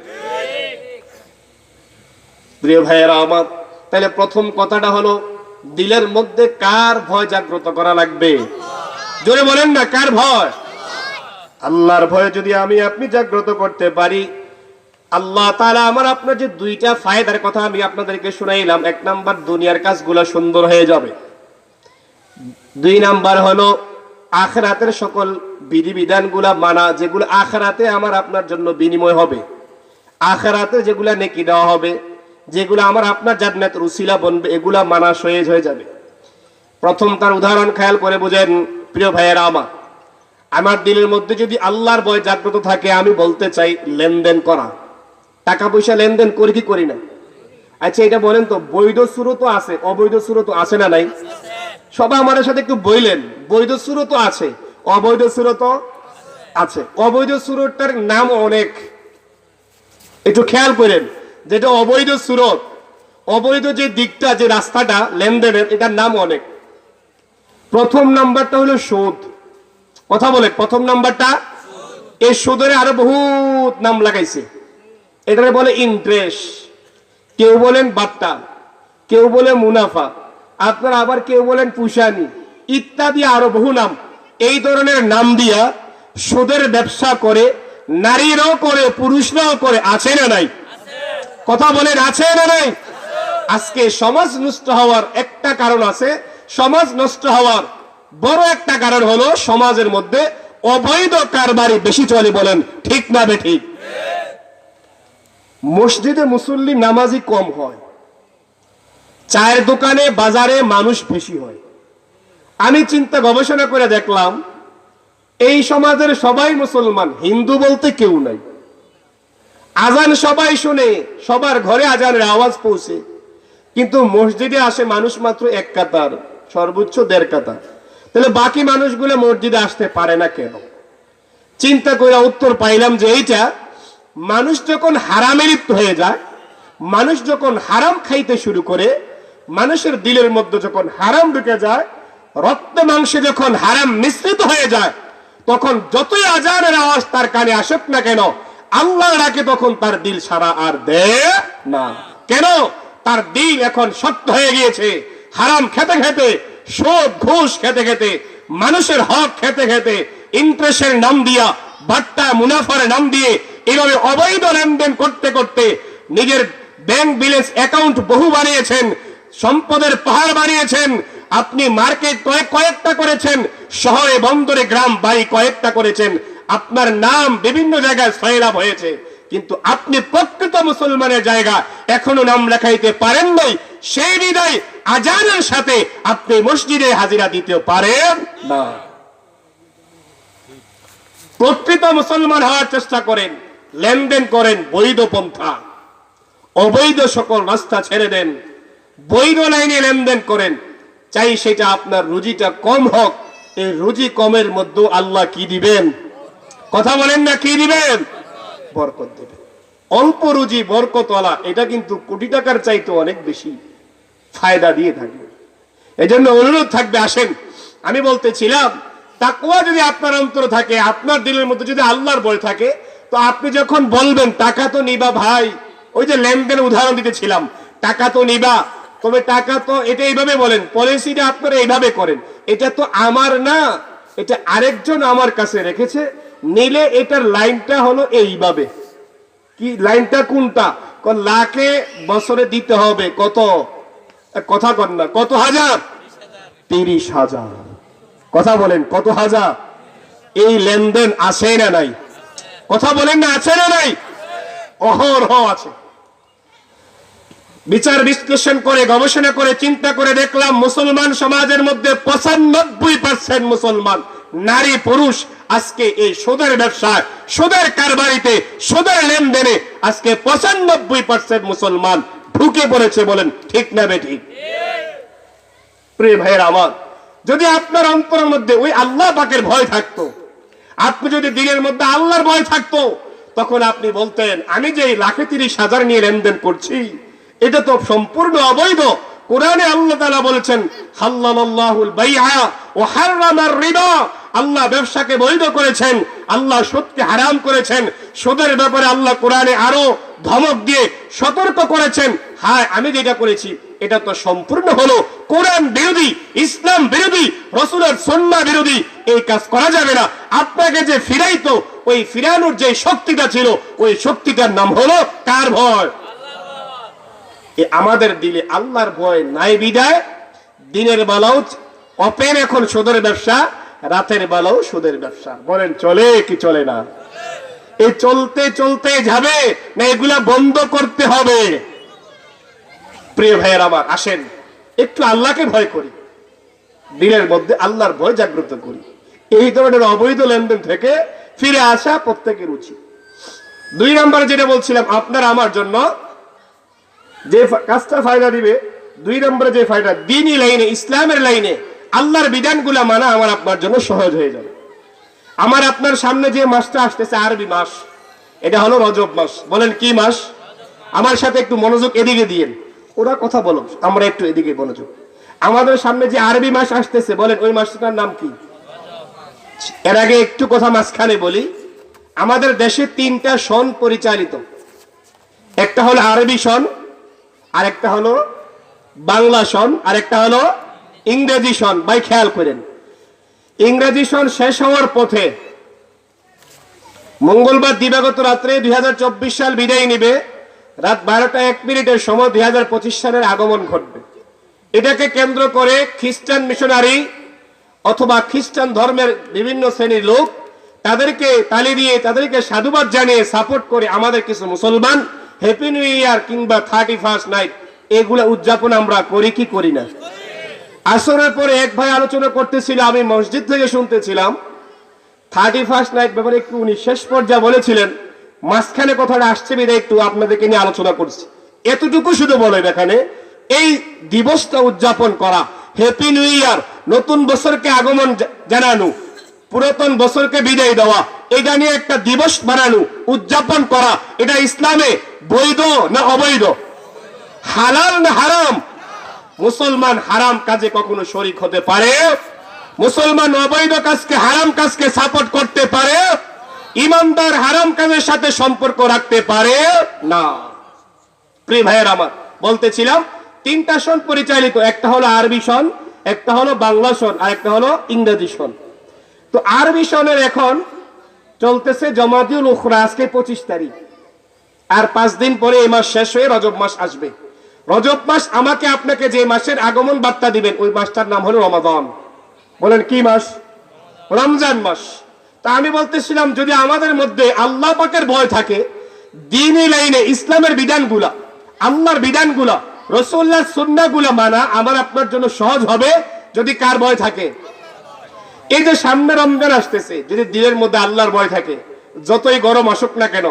প্রিয় ভাইয়েরা আমার, তাহলে প্রথম কথাটা হলো দিলের মধ্যে কার ভয় জাগ্রত করা লাগবে? জোরে বলেন না, কার ভয়? আল্লাহর ভয় যদি আমি আপনি জাগ্রত করতে পারি, আল্লাহ তাআলা আমার আপনার যে দুইটা ফায়দার কথা আমি আপনাদেরকে শুনাইলাম, এক নাম্বার দুনিয়ার কাজগুলো সুন্দর হয়ে যাবে, দুই নাম্বার হলো আখিরাতের সকল বিধিবিধানগুলা মানা, যেগুলো আখিরাতে আমার আপনার জন্য বিনিময় হবে, আখিরাতে যেগুলা নেকি দেওয়া হবে, যেগুলো আমার আপনার জান্নাতের উসিলা বনবে, এগুলা মানা সহজ হয়ে যাবে। প্রথম তার উদাহরণ খেয়াল করে বুঝেন প্রিয় ভাইয়েরা আমার, আমার দিলের মধ্যে যদি আল্লাহর ভয় জাগ্রত থাকে, আমি বলতে চাই লেনদেন করা, টাকা পয়সা লেনদেন করি কি করি না? আচ্ছা এটা বলেন তো, বৈধ সুরত আছে, অবৈধ সুরত আছে না নাই? সবাই আমাদের সাথে একটু বললেন, বৈধ সুরত আছে, অবৈধ সুরত আছে। অবৈধ সুরতটার নাম অনেক, একটু খেয়াল করেন, যেটা অবৈধ সুরত, অবৈধ যে দিকটা, যে রাস্তাটা লেনদেনের, এটার নাম অনেক। প্রথম নাম্বারটা হলো সুদ। কথা বলে, প্রথম নাম্বারটা এই সুদের আরো বহুত নাম লাগাইছে। এটাকে বলে ইন্টারেস্ট, কেউ বলেন বাট্টা, কেউ বলে মুনাফা, আপনারা আবার কেউ বলেন পুশানি, ইত্যাদি আরো বহু নাম। এই ধরনের নাম দিয়া সুদের ব্যবসা করে, নারীরাও করে, পুরুষরাও করে, আছে না নাই? কথা বলেন, আছে না নাই? আজকে সমাজ নষ্ট হওয়ার একটা কারণ আছে, সমাজ নষ্ট হওয়ার বড় একটা কারণ হলো সমাজের মধ্যে অবৈধ কারবারি বেশি চলে। বলেন ঠিক না বেঠিক? মসজিদে মুসল্লি নামাজি কম হয়, চায়ের দোকানে বাজারে মানুষ বেশি হয়। আমি চিন্তা গবেষণা করে দেখলাম এই সমাজের সবাই মুসলমান, হিন্দু বলতে কেউ নাই। আজান সবাই শুনে, সবার ঘরে আজানের আওয়াজ পৌঁছে, কিন্তু মসজিদে আসে মানুষ মাত্র এক কাতার, সর্বোচ্চ 1.5 কাতার। তাহলে বাকি মানুষগুলো মসজিদে আসতে পারে না কেন? চিন্তা করে উত্তর পাইলাম যে এইটা, মানুষ যখন হারামে লিপ্ত হয়ে যায়, মানুষ যখন হারাম খাইতে শুরু করে, মানুষের দিলের মধ্যে যখন হারাম ঢুকে যায়, রক্ত মাংসে যখন হারাম মিশ্রিত হয়ে যায়, তখন যতই আজানের আওয়াজ তার কানে আসুক না কেন, আল্লাহ ডাকে তখন তার দিল সারা আর দেয় না। কেন? তার দিল এখন শক্ত হয়ে গিয়েছে। হারাম খেতে খেতে, সুদ ঘুষ খেতে খেতে, মানুষের হক খেতে খেতে, ইন্টারেস্টের নাম দিয়া, বাট্টা মুনাফার নাম দিয়ে এইভাবে অবৈধ লেনদেন করতে করতে নিজের ব্যাংক ব্যালেন্স অ্যাকাউন্ট বহু বানিয়েছেন, সম্পদের পাহাড় বানিয়েছেন। আপনি মার্কেট কয়েকটা করেছেন, শহরে বন্দরে গ্রাম বাড়ি কয়েকটা করেছেন, আপনার নাম বিভিন্ন জায়গায় সয়লাভ হয়েছে, কিন্তু আপনি প্রকৃত মুসলমানের জায়গা এখনো নাম লেখাইতে পারেন নাই। সেই বিদায় আজানের সাথে আপনি মসজিদে হাজিরা দিতে পারেন না। প্রকৃত মুসলমান হওয়ার চেষ্টা করেন, লেনদেন করেন বৈধ পন্থা, অবৈধ সকল রাস্তা ছেড়ে দেন, বৈধ লাইনে লেনদেন করেন। চাই সেটা আপনার রুজিটা কম হোক, এই রুজি কমের মধ্যে আল্লাহ কি দিবেন? কথা বলেন না, কি দিবেন? বরকত দিবেন। অল্প রুজি বরকতওয়ালা, এটা কিন্তু কোটি টাকার চাইতে অনেক বেশি ফায়দা দিয়ে থাকবে। এজন্য অনুরোধ থাকবে, আসেন, আমি বলতেছিলাম তাকওয়া যদি আপনার অন্তরে থাকে, আপনার দিলের মধ্যে যদি আল্লাহর ভয় থাকে, তো আপনি যখন বলবেন টাকা তো নিবা ভাই, ওই যে লেনদেনের উদাহরণ দিতেছিলাম, টাকা তো নিবা, তবে টাকা তো এটা এইভাবে বলেন, পলিসিটা আপনারা এইভাবে করেন, এটা তো আমার না, এটা আরেকজন আমার কাছে রেখেছে, নিলে এটার লাইনটা হলো এইভাবে। কি লাইনটা কোনটা? লাখে বছরে দিতে হবে কত? কথা কন না, কত হাজার? 30,000। কথা বলেন, কত হাজার? এই লেনদেন আছে না নাই? কথা বলেন না, আছে না নাই? অহরহ আছে। বিচার বিশ্লেষণ করে, গবেষণা করে, চিন্তা করে দেখলাম মুসলমান সমাজের মধ্যে 95% মুসলমান নারী পুরুষ আজকে এই সুদের ব্যবসায়, সুদের কারবারিতে, সুদের লেনদেনে আজকে 95% মুসলমান ঢুকে পড়েছে। বলেন ঠিক না বেঠিক? প্রিয় ভাইয়ের আমার, যদি আপনার অন্তরের মধ্যে ওই আল্লাহ পাকের ভয় থাকতো, আপনি যদি দিনের মধ্যে আল্লাহর ভয় থাকতো, তখন আপনি বলতেন আমি যে 1,30,000 নিয়ে লেনদেন করছি, এটা তো সম্পূর্ণ অবৈধ। কোরআনে আল্লাহ তাআলা বলেছেন হাল্লাল্লাহুল বাইআ ওয়া হাররামার রিবা, আল্লাহ ব্যবসাকে বৈধ করেছেন, আল্লাহ সুদকে হারাম করেছেন। সুদের ব্যাপারে আল্লাহ কোরআনে আরো ধমক দিয়ে সতর্ক করেছেন। হ্যাঁ, আমি যেটা করেছি এটা তো সম্পূর্ণ হলো কোরআন বিরোধী, ইসলাম বিরোধী, রাসূলের সুন্নাহ বিরোধী, এই কাজ করা যাবে না। আপনাকে যে ফিরাইতো, ওই ফিরানোর যে শক্তিটা ছিল, ওই শক্তিটার নাম হলো কার ভয়? আমাদের দিলে আল্লাহর ভয় নাই বিদায় দিনের বেলাও ওপেন এখন সুদের ব্যবসা, রাতের বেলাও সুদের ব্যবসা। বলেন চলে কি চলে না? এই চলতে চলতে যাবে না, এগুলা বন্ধ করতে হবে। প্রিয় ভাইয়ের আমার, আসেন একটু আল্লাহকে ভয় করি, দিনের মধ্যে আল্লাহর ভয় জাগ্রত করি। এই ধরনের অবৈধ লেনদেন থেকে ফিরে আসা প্রত্যেকের উচিত। 2 নম্বরে যেটা বলছিলাম, আপনার আমার জন্য যে কাজটা ফায়দা দিবে, 2 নম্বরে যে ফায়দা, দ্বীনি লাইনে, ইসলামের লাইনে আল্লাহর বিধানগুলা মানা আমার আপনার জন্য সহজ হয়ে যাবে। আমার আপনার সামনে যে মাসটা আসতেছে আরবি মাস, এটা হলো রজব মাস। বলেন কি মাস? আমার সাথে একটু মনোযোগ এদিকে দিয়েন, ওরা কথা বলো, আমরা একটু এদিকে মনোযোগ। আমাদের সামনে যে আরবি মাস আসতেছে, বলেন ওই মাসটার নাম কি? এর আগে একটু কথা মাঝখানে বলি, আমাদের দেশে 3টা সন পরিচালিত, একটা হলো আরবি সন, আরেকটা হলো বাংলা সন, আরেকটা হলো ইংরেজি সন। ভাই খেয়াল করেন, ইংরেজি সন শেষ হওয়ার পথে মঙ্গলবার দিবাগত রাত্রে 2024 সাল বিদায় নিবে, রাত 12টা 1 মিনিটের সময় 2025 সালের আগমন ঘটবে। এটাকে কেন্দ্র করে খ্রিস্টান মিশনারি অথবা খ্রিস্টান ধর্মের বিভিন্ন শ্রেণীর লোক, তাদেরকে তালি দিয়ে, তাদেরকে সাধুবাদ জানিয়ে সাপোর্ট করে আমাদের কিছু মুসলমান হ্যাপি নিউ ইয়ার কিংবা 31st নাইট এগুলা উদযাপন আমরা করি কি করি না? আসরের পরে এক ভাই আলোচনা করতেছিল, আমি মসজিদ থেকে শুনতেছিলাম, 31st নাইট ব্যাপারে একটু উনি শেষ পর্যায়ে বলেছিলেন, মাঝখানে কথাটা আসছে বিধায় একটু আপনাদেরকে নিয়ে আলোচনা করছি। এতটুকু শুধু বলেন, এখানে এই দিবসটা উদযাপন করা, হ্যাপি নিউ ইয়ার, নতুন বছরকে আগমন জানানো, পুরাতন বছরকে বিদায় দেওয়া, এটা নিয়ে একটা দিবস বানানো, উদযাপন করা, এটা ইসলামে বৈধ না অবৈধ? হালাল না হারাম? মুসলমান হারাম কাজে কখনো শরীক হতে পারে? মুসলমান অবৈধ কাজকে, হারাম কাজকে সাপোর্ট করতে পারে? ইমানদার হারাম কাজের সাথে সম্পর্ক রাখতে পারে না। প্রিয় ভাইয়ের আমার, বলতেছিলাম 3টা সন পরিচালিত, একটা হলো আরবি সন, একটা হলো বাংলা সন, আর একটা হলো ইংরেজি সন। তো আরবি সনের এখন চলতেছে জমাদিউল উখরা, আজকে 25 তারিখ, আর 5 দিন পরে এই মাস শেষ হয়ে রজব মাস আসবে। রজব মাস আমাকে আপনাকে যে মাসের আগমন বার্তা দিবেন, ওই মাসটার নাম হলো রমাদান। বলেন কি মাস? রমজান মাস। তা আমি বলতেছিলাম, যদি আমাদের মধ্যে আল্লাহ পাকের ভয় থাকে, দ্বীনি লাইনে ইসলামের বিধানগুলা, আল্লাহর বিধানগুলা, রাসূলুল্লাহর সুন্নাহগুলা মানা আমার আপনার জন্য সহজ হবে যদি কার ভয় থাকে? এই যে সামনে রমজান আসতেছে, যদি দিনের মধ্যে আল্লাহর ভয় থাকে, যতই গরম আসুক না কেন,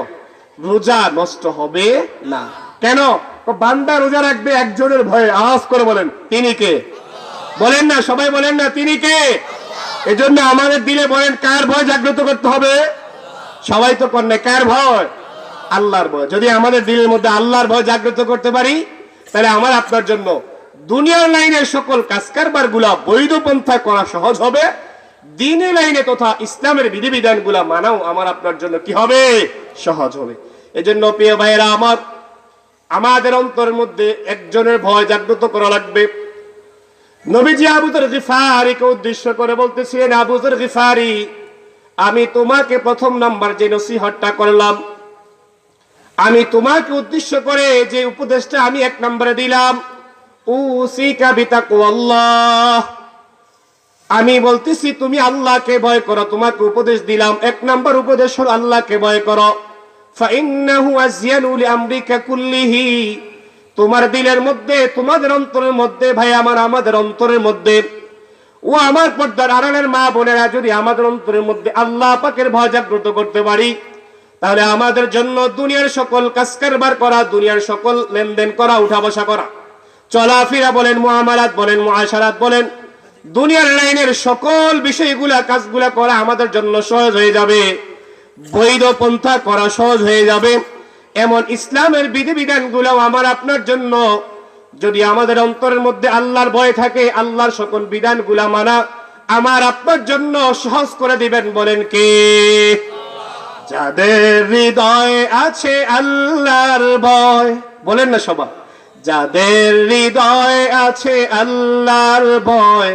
রোজা নষ্ট হবে না। কেন? বান্দা রোজা রাখবে একজনের ভয়ে। আওয়াজ করে বলেন তিনি কে? বলেন না, সবাই বলেন না তিনি কে? এজন্য আমাদের দিলে বলেন কার ভয় জাগ্রত করতে হবে? সবাই তো করেন না, কার ভয়? আল্লাহর ভয়। যদি আমাদের দিলের মধ্যে আল্লাহর ভয় জাগ্রত করতে পারি, তাহলে আমার আপনার জন্য দুনিয়ার লাইনের সকল কাজ কারবার গুলা বৈধ পন্থা করা সহজ হবে, দিনের লাইনে তথা ইসলামের বিধিবিধান গুলা মানাও আমার আপনার জন্য কি হবে? সহজ হবে। এজন্য প্রিয় ভাইয়েরা আমার, আমাদের অন্তরের মধ্যে একজনের ভয় জাগ্রত করা লাগবে। নবীজি আবু যর গিফারীকে উদ্দেশ্য করে বলতেছিলেন, আবু যর গিফারী, আমি তোমাকে প্রথম নাম্বার যে নসিহতটা করলাম, আমি তোমাকে উদ্দেশ্য করে যে উপদেশটা আমি এক নম্বরে দিলাম, উসিকা বিতাকওয়াল্লাহ, আমি বলতেছি তুমি আল্লাহকে ভয় করো। তোমাকে উপদেশ দিলাম, এক নম্বর উপদেশ হলো আল্লাহকে ভয় করো। ফাইন্নাহু আযয়ানু লিআমরিকা কুল্লিহি, তোমার দিলের মধ্যে, তোমাদের অন্তরের মধ্যে, ভাই আমার, আমাদের অন্তরের মধ্যে, ও আমার পর্দার আড়ালের মা বোনেরা, যদি আমাদের অন্তরের মধ্যে আল্লাহ পাকের ভয় জাগ্রত করতে পারি, তাহলে আমাদের জন্য দুনিয়ার সকল কাজ কারবার করা, দুনিয়ার সকল লেনদেন করা, উঠা বসা করা, চলাফেরা বলেন, মুআমালাত বলেন, মুআশারাত বলেন, দুনিয়ার লাইনের সকল বিষয়গুলা কাজগুলা করা আমাদের জন্য সহজ হয়ে যাবে, বৈধ পন্থা করা সহজ হয়ে যাবে। এমন ইসলামের বিধিবিধান গুলাও আমার আপনার জন্য, যদি আমাদের অন্তরের মধ্যে আল্লাহর ভয় থাকে, আল্লাহর সকল বিধান গুলা মানা আমার আপনার জন্য সহজ করে দিবেন। বলেন কে? যাদের হৃদয়ে আছে আল্লাহর ভয়, বলেন না সবাই, যাদের হৃদয়ে আছে আল্লাহর ভয়,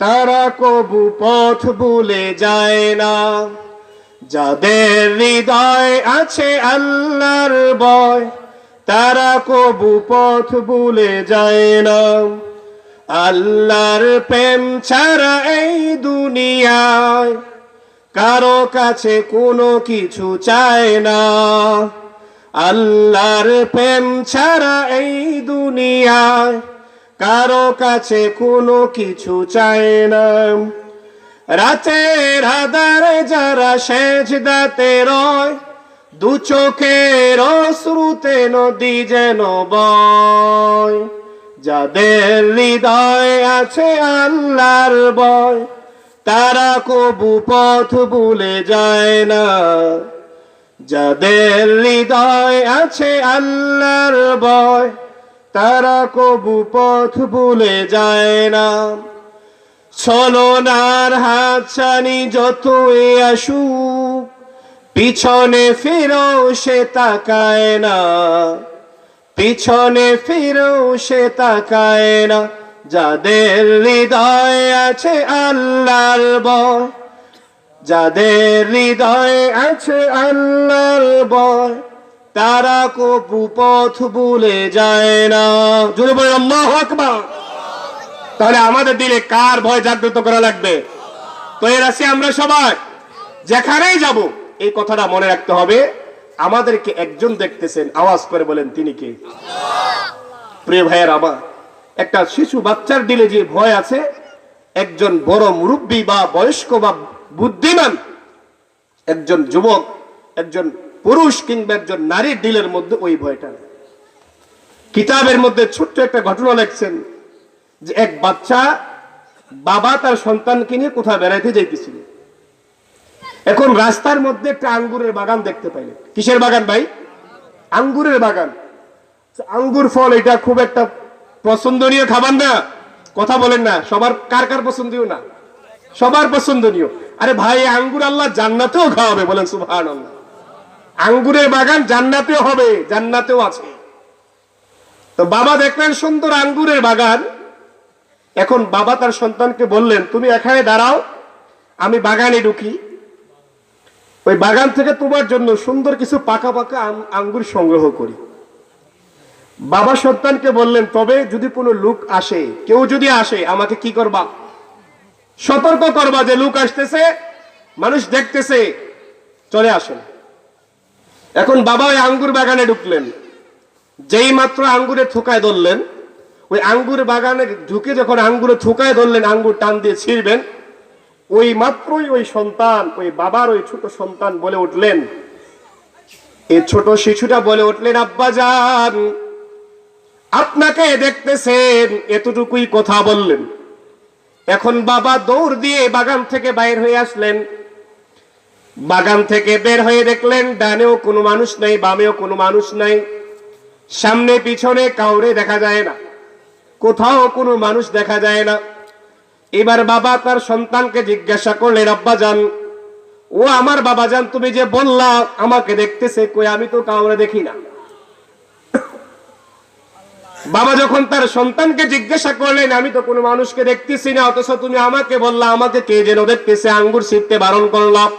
তারা কবু পথ ভুলে যায় না। যাদের হৃদয়ে আছে আল্লাহর ভয়, তারা কবু পথ ভুলে যায় না। আল্লাহর প্রেম ছাড়া এই দুনিয়ায় কারো কাছে কোনো কিছু চায় না। আল্লাহর প্রেম ছাড়া এই দুনিয়ায় কারো কাছে কোনো কিছু চায় না। রাতের আধারে যারা সেজদাতে রয়, দু চোখের অশ্রুতে নদী যেন বয়। যাদের হৃদয়ে আছে আল্লাহর ভয়, তারা কবু পথ ভুলে যায় না। যাদের হৃদয়ে আছে আল্লাহর ভয়, তারা কবু পথ ভুলে যায় না। ছলনার হাতছানি যতই আসুক, পিছনে ফিরেও সে তাকায় না, পিছনে ফিরেও সে তাকায় না। যাদের হৃদয়ে আছে আল্লাহর ভয়, যাদের হৃদয়ে আছে আল্লাহর ভয়, তারা কবু পথ ভুলে যায় না। জোরে বলেন আল্লাহু আকবার। তাহলে আমাদের দিলে কার ভয় জাগ্রত করা লাগবে? তো এর আছে আমরা সবাই যেখানেই যাব এই কথাটা মনে রাখতে হবে, আমাদেরকে একজন দেখতেছেন, আওয়াজ করে বলেন তিনি কে? প্রিয় ভাইয়ের আমার, একটা শিশু বাচ্চার দিলে যে ভয় আছে, একজন বড় মুরব্বী বা বয়স্ক বা বুদ্ধিমান একজন যুবক, একজন পুরুষ কিংবা একজন নারীর দিলের মধ্যে ওই ভয়টা নেই। কিতাবের মধ্যে ছোট্ট একটা ঘটনা লিখছেন যে এক বাচ্চা বাবা তার সন্তানকে নিয়ে কোথাও বেড়াইতে যাইতেছিল। এখন রাস্তার মধ্যে একটা আঙ্গুরের বাগান দেখতে পাইলেন। কিসের বাগান ভাই? আঙ্গুরের বাগান। আঙ্গুর ফল এটা খুব একটা পছন্দনীয় খাবার না, কথা বলেন না, সবার কার কার পছন্দনীয় না? সবার পছন্দনীয়। আরে ভাই, আঙ্গুর আল্লাহ জান্নাতেও খাওয়াবে, বলেন সুবহানাল্লাহ। আঙ্গুরের বাগান জান্নাতেও হবে, জান্নাতেও আছে। তো বাবা দেখলেন সুন্দর আঙ্গুরের বাগান। এখন বাবা তার সন্তানকে বললেন, তুমি এখানে দাঁড়াও, আমি বাগানে ঢুকি, ওই বাগান থেকে তোমার জন্য সুন্দর কিছু পাকা পাকা আঙ্গুর সংগ্রহ করি। বাবা সন্তানকে বললেন, তবে যদি কোনো লোক আসে, কেউ যদি আসে, আমাকে কি করবা? সতর্ক করবা যে লোক আসতেছে, মানুষ দেখতেছে, চলে আসেন। এখন বাবা ওই আঙ্গুর বাগানে ঢুকলেন। যেই মাত্র আঙ্গুরে থোকায় ধরলেন, ওই আঙ্গুর বাগানে ঢুকে যখন আঙ্গুরে থোকায় ধরলেন, আঙ্গুর টান দিয়ে ছিঁড়বেন, ওই মাত্রই ওই সন্তান, ওই বাবার ওই ছোট সন্তান বলে উঠলেন, এই ছোট শিশুটা বলে উঠলেন, আব্বাজান আপনাকে দেখতেছেন। এতটুকুই কথা বললেন। এখন বাবা দৌড় দিয়ে বাগান থেকে বাইর হয়ে আসলেন। বাগান থেকে বের হয়ে দেখলেন ডানেও কোনো মানুষ নাই, বামেও কোনো মানুষ নাই, সামনে পিছনে কাউরে দেখা যায় না, কোথাও কোনো মানুষ দেখা যায় না। এবার বাবা তার সন্তানকে জিজ্ঞাসা করলেন, আব্বাজান, ও আমার বাবাজান, তুমি যে বললা আমাকে দেখতেছে, কই আমি তো কাউরে দেখি না। বাবা যখন তার সন্তানকে জিজ্ঞাসা করলেন, আমি তো কোনো মানুষকে দেখতেছি না, অথচ তুমি আমাকে বললা আমাকে কে যেন দেখতেছে, আঙ্গুর ছিঁড়তে বারণ করলাম।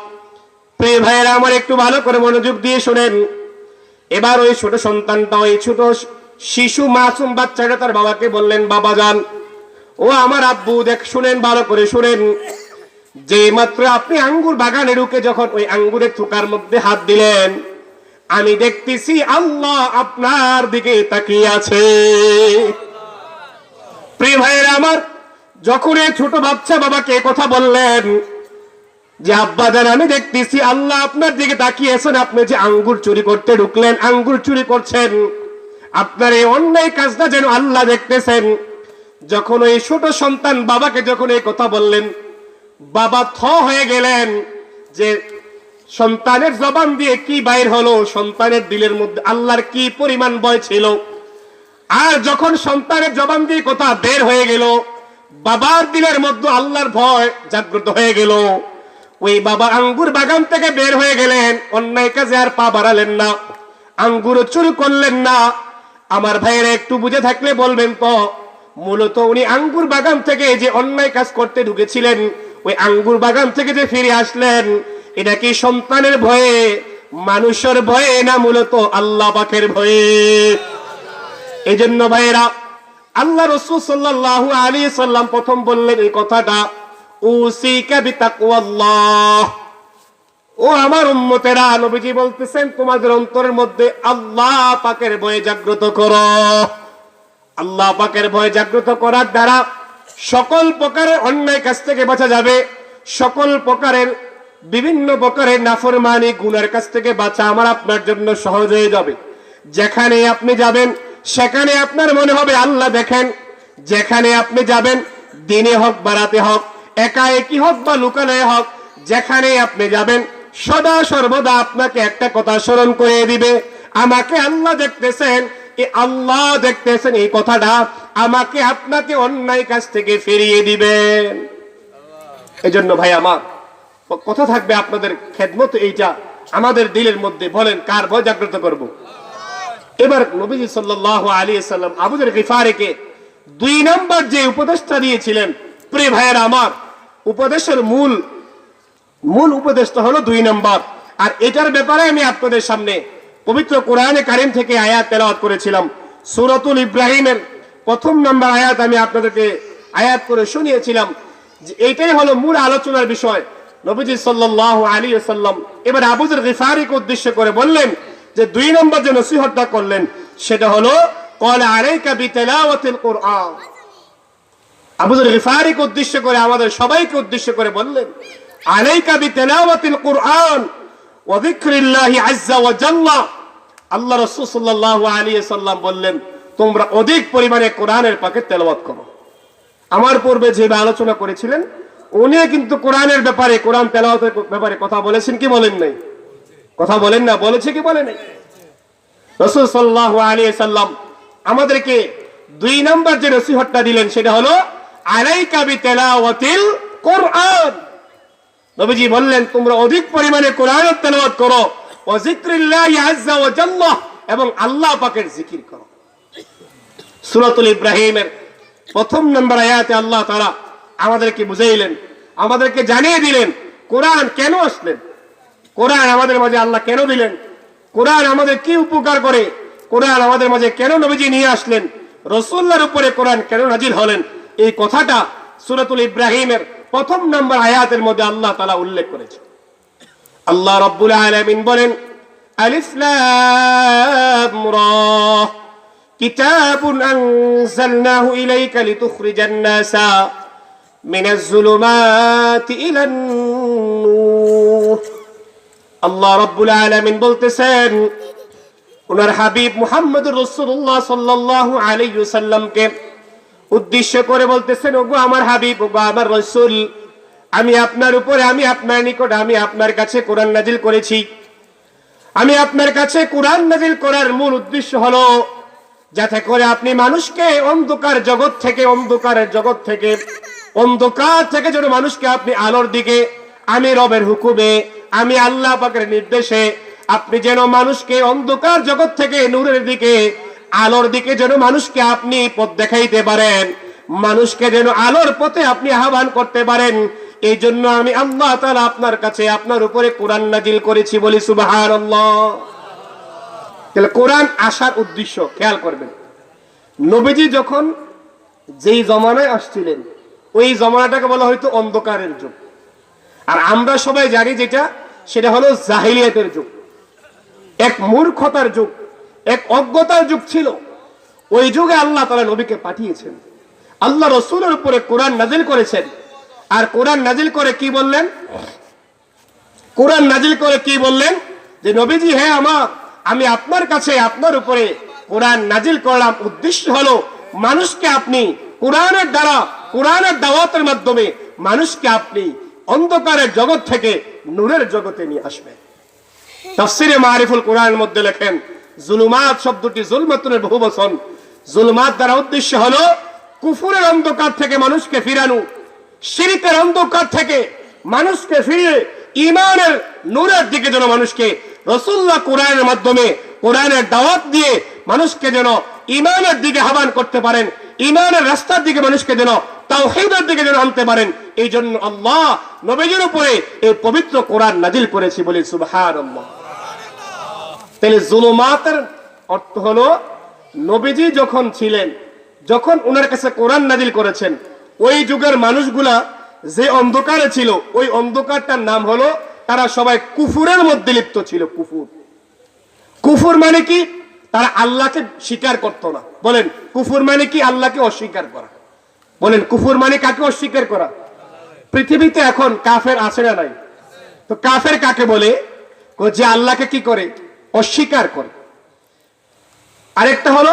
প্রিয় ভাইয়েরা আমার, একটু ভালো করে মনোযোগ দিয়ে শুনেন। এবার ওই ছোট সন্তানটা, ওই ছোট শিশু মাসুম বাচ্চাটা তার বাবাকে বললেন, বাবাজান, ও আমার আব্বু, দেখ, শুনেন, ভালো করে শুনেন, যে মাত্র আপনি আঙ্গুর বাগানে ঢুকে যখন ওই আঙ্গুরের থুকার মধ্যে হাত দিলেন, আমি দেখতেছি আল্লাহ আপনার দিকে তাকিয়ে আছে। প্রিয় ভাইয়েরা আমার, যখন এই ছোট বাচ্চা বাবাকে কথা বললেন যে আব্বাজান, আমি দেখতেছি আল্লাহ আপনার দিকে তাকিয়ে আছেন, আপনি যে আঙ্গুর চুরি করতে ঢুকলেন, আঙ্গুর চুরি করছেন, আপনার এই অন্যায় কাজটা যেন আল্লাহ দেখতেছেন। যখন ওই ছোট সন্তান বাবাকে যখন এই কথা বললেন, বাবা থ হয়ে গেলেন যে সন্তানের জবান দিয়ে কি বাইর হলো, সন্তানের দিলের মধ্যে আল্লাহর কি পরিমাণ ভয় ছিল। আর যখন সন্তানের জবান দিয়ে কথা বের হয়ে গেল, বাবার দিলের মধ্যে আল্লাহর ভয় জাগ্রত হয়ে গেল। ওই বাবা আঙ্গুর বাগান থেকে বের হয়ে গেলেন, অন্যায় কাজে আর পা বাড়ালেন না, আঙ্গুর চুরি করলেন না। আমার ভাইয়েরা একটু বুঝে থাকলে বলবেন তো, মূলত উনি আঙ্গুর বাগান থেকে যে অন্যায় কাজ করতে ঢুকেছিলেন, ওই আঙ্গুর বাগান থেকে যে ফিরে আসলেন, এটা কি সন্তানের ভয়ে, মানুষের ভয়ে, না মূলত আল্লাহ পাকের ভয়ে? এই জন্য ভাইয়েরা, আল্লাহ রাসূল সাল্লাল্লাহু আলাইহি সাল্লাম প্রথম বললেন এই কথাটা, উসিকা বিতাকওয়াল্লাহ। ও আমার উম্মতেরা, নবীজি বলতেছেন তোমাদের অন্তরের মধ্যে আল্লাহ পাকের ভয় জাগ্রত করো। আল্লাহ পাকের ভয় জাগ্রত করার দ্বারা সকল প্রকারের অন্যায় কাজ থেকে বাঁচা যাবে, সকল প্রকারের বিভিন্ন প্রকারের নাফরমানি গুনার কাছ থেকে বাঁচা আমার আপনার জন্য সহজ হয়ে যাবে। যেখানে আপনি যাবেন সেখানে আপনার মনে হবে আল্লাহ দেখেন, যেখানে আপনি যাবেন, দিনে হোক বা রাতে হোক, একাএকি হোক বা লুকানোয় হোক, যেখানে আপনি যাবেন সদা সর্বদা আপনাকে একটা কথা স্মরণ করে দিবে, আমাকে আল্লাহ দেখতেছেন। এই আল্লাহ দেখতেছেন এই কথাটা আমাকে আপনাকে অন্যায় কাজ থেকে ফিরিয়ে দিবেন। এই জন্য ভাই আমার কথা থাকবে আপনাদের খেদমত, এইটা আমাদের দিলের মধ্যে, বলেন কার ভয় জাগ্রত করব? এবার নবীজি সাল্লাল্লাহু আলাইহি সাল্লাম আবু যর গিফারীকে 2 নাম্বার যে উপদেশটা দিয়েছিলেন, প্রিয় ভাইয়েরা আমার, উপদেশের মূল উপদেশটা হলো 2 নাম্বার। আর এটার ব্যাপারে আমি আপনাদের সামনে পবিত্র কোরআনে কারীম থেকে আয়াত তেলাওয়াত করেছিলাম। সূরাতুল ইব্রাহিমের 1 নাম্বার আয়াত আমি আপনাদেরকে আয়াত করে শুনিয়েছিলাম। যে এইটাই হলো মূল আলোচনার বিষয়। নবীজি সাল্লাল্লাহু আলাইহি ওয়াসাল্লাম এবার আবু যর গিফারীকে উদ্দেশ্য করে বললেন যে 2 নম্বর যে নসিহতটা করলেন সেটা হলো ক্বালা আলাইকা বিতিলাওয়াতিল কুরআন। আবু যর গিফারীকে উদ্দেশ্য করে আমাদের সবাইকে উদ্দেশ্য করে বললেন, আলাইকা বিতিলাওয়াতিল কুরআন ওয়া যিকরিল্লাহি আযজা ওয়া জাল্লা। আল্লাহ রাসূল সাল্লাল্লাহু আলাইহি ওয়াসাল্লাম বললেন, তোমরা অধিক পরিমাণে কোরআনের পাকে তেলাওয়াত করো। আমার পূর্বে যে আলোচনা করেছিলেন উনি কিন্তু কোরআনের ব্যাপারে, কোরআন তেলাওয়াতের ব্যাপারে কথা বলেছেন কি বলেন নাই? কথা বলেন না, বলেছে কি বলে নাই? রাসূল সাল্লাল্লাহু আলাইহি সাল্লাম আমাদেরকে 2 নাম্বার যে নসিহতটা দিলেন সেটা হলো আলাইকা বিতিলাওয়াতিল কুরআন। নবীজি বললেন তোমরা অধিক পরিমাণে কোরআনের তেলাওয়াত করো, ওয়া যিকরিল্লাহি আযজা ওয়া জাল্লা, এবং আল্লাহ পাকের জিকির করো। সূরাতুল ইব্রাহিমের 1 নম্বর আয়াতে আল্লাহ তাআলা আমাদেরকে বুঝাইলেন, আমাদেরকে জানিয়ে দিলেন কোরআন কেন আসলেন, কোরআন আমাদের মাঝে আল্লাহ কেন দিলেন, কোরআন আমাদের কি উপকার করে, কোরআন আমাদের মাঝে কেন নবীজি নিয়ে আসলেন, রাসূলুল্লাহর উপরে কোরআন কেন নাজিল হলেন, এই কথাটা সূরাতুল ইব্রাহিমের 1 নম্বর আয়াতের মধ্যে আল্লাহ তাআলা উল্লেখ করেছেন। আল্লাহ রাব্বুল আলামিন বলেন, আলিফ লাম রা কিতাবুন আনজালনাহু ইলাইকা লিতুখরিজান নাসা মিনাজ যুলুমাতি ইলান নূর। আল্লাহ রাব্বুল আলামিন বলতেছেন ওনার হাবিব মুহাম্মদুর রাসূলুল্লাহ সাল্লাল্লাহু আলাইহি ওয়াসাল্লামকে উদ্দেশ্য করে বলতেছেন, ওগো আমার হাবিব, ওগো আমার রাসূল, আমি আপনার উপরে, আমি আপনার নিকট, আমি আপনার কাছে কোরআন নাজিল করেছি। আমি আপনার কাছে কোরআন নাজিল করার মূল উদ্দেশ্য হলো যাতে করে আপনি মানুষকে অন্ধকার জগৎ থেকে যেন মানুষকে আপনি আলোর দিকে, আমি রবের হুকুমে, আমি আল্লাহ পাকের নির্দেশে আপনি যেন মানুষকে অন্ধকার জগৎ থেকে নূরের দিকে, আলোর দিকে যেন মানুষকে আপনি পথ দেখাইতে পারেন, মানুষকে যেন আলোর পথে আপনি আহ্বান করতে পারেন। এই জন্য আমি আল্লাহ তাআলা আপনার কাছে, আপনার উপরে কোরআন নাজিল করেছি, বলি সুবহানাল্লাহ। তাহলে কোরআন আসার উদ্দেশ্য খেয়াল করবেন। নবীজি যখন যেই জমানায় আসছিলেন ওই জমানাটাকে বলা হয়তো অন্ধকারের যুগ, আর আমরা সবাই জানি সেটা হলো জাহিলিয়াতের যুগ, এক মূর্খতার যুগ, এক অজ্ঞতার যুগ ছিল। ওই যুগে আল্লাহ তাআলা নবীকে পাঠিয়েছেন, আল্লাহ রাসূলের উপরে কোরআন নাজিল করেছেন। আর কোরআন নাজিল করে কি বললেন? কোরআন নাজিল করে কি বললেন? যে নবীজি, হ্যাঁ আমি আপনার কাছে, আপনার উপরে কোরআন নাজিল করলাম। উদ্দেশ্য হলো মানুষকে আপনি কোরআনের দ্বারা, কোরআনের দাওয়াতের মাধ্যমে মানুষকে আপনি অন্ধকারের জগৎ থেকে নূরের জগতে নিয়ে আসবেন। তাফসীরে মারিফুল কোরআনের মধ্যে লেখেন, জুলুমাত শব্দটি জুলমাতুনের বহুবচন। জুলুমাত দ্বারা উদ্দেশ্য হলো কুফরের অন্ধকার থেকে মানুষকে ফিরানো, শিরকের অন্ধকার থেকে মানুষকে ফিরিয়ে ঈমানের নূরের দিকে যেন মানুষকে রাসূলুল্লাহ কোরআনের মাধ্যমে, কোরআনের দাওয়াত দিয়ে মানুষকে যেন ঈমানের দিকে আহ্বান করতে পারেন, ঈমানের রাস্তার দিকে মানুষকে যেন, তাওহীদের দিকে যেন আনতে পারেন। এই জন্য আল্লাহ নবীজির উপরে এই পবিত্র কোরআন নাজিল করেছি, বলি সুবহানাল্লাহ। তাহলে জুলুমাতের অর্থ হলো নবীজি যখন ছিলেন, যখন ওনার কাছে কোরআন নাজিল করেছেন, ওই যুগের মানুষগুলা যে অন্ধকারে ছিল, ওই অন্ধকারটার নাম হলো, তারা সবাই কুফুরের মধ্যে লিপ্ত ছিল। কুফুর মানে কি? তারা আল্লাহকে স্বীকার করতো না। বলেন কুফুর মানে কি? আল্লাহকে অস্বীকার করা। বলেন কুফুর মানে কাকে অস্বীকার করা? পৃথিবীতে এখন কাফের আছে না নাই? তো কাফের কাকে বলে? যে আল্লাহকে কি করে? অস্বীকার করে। আরেকটা হলো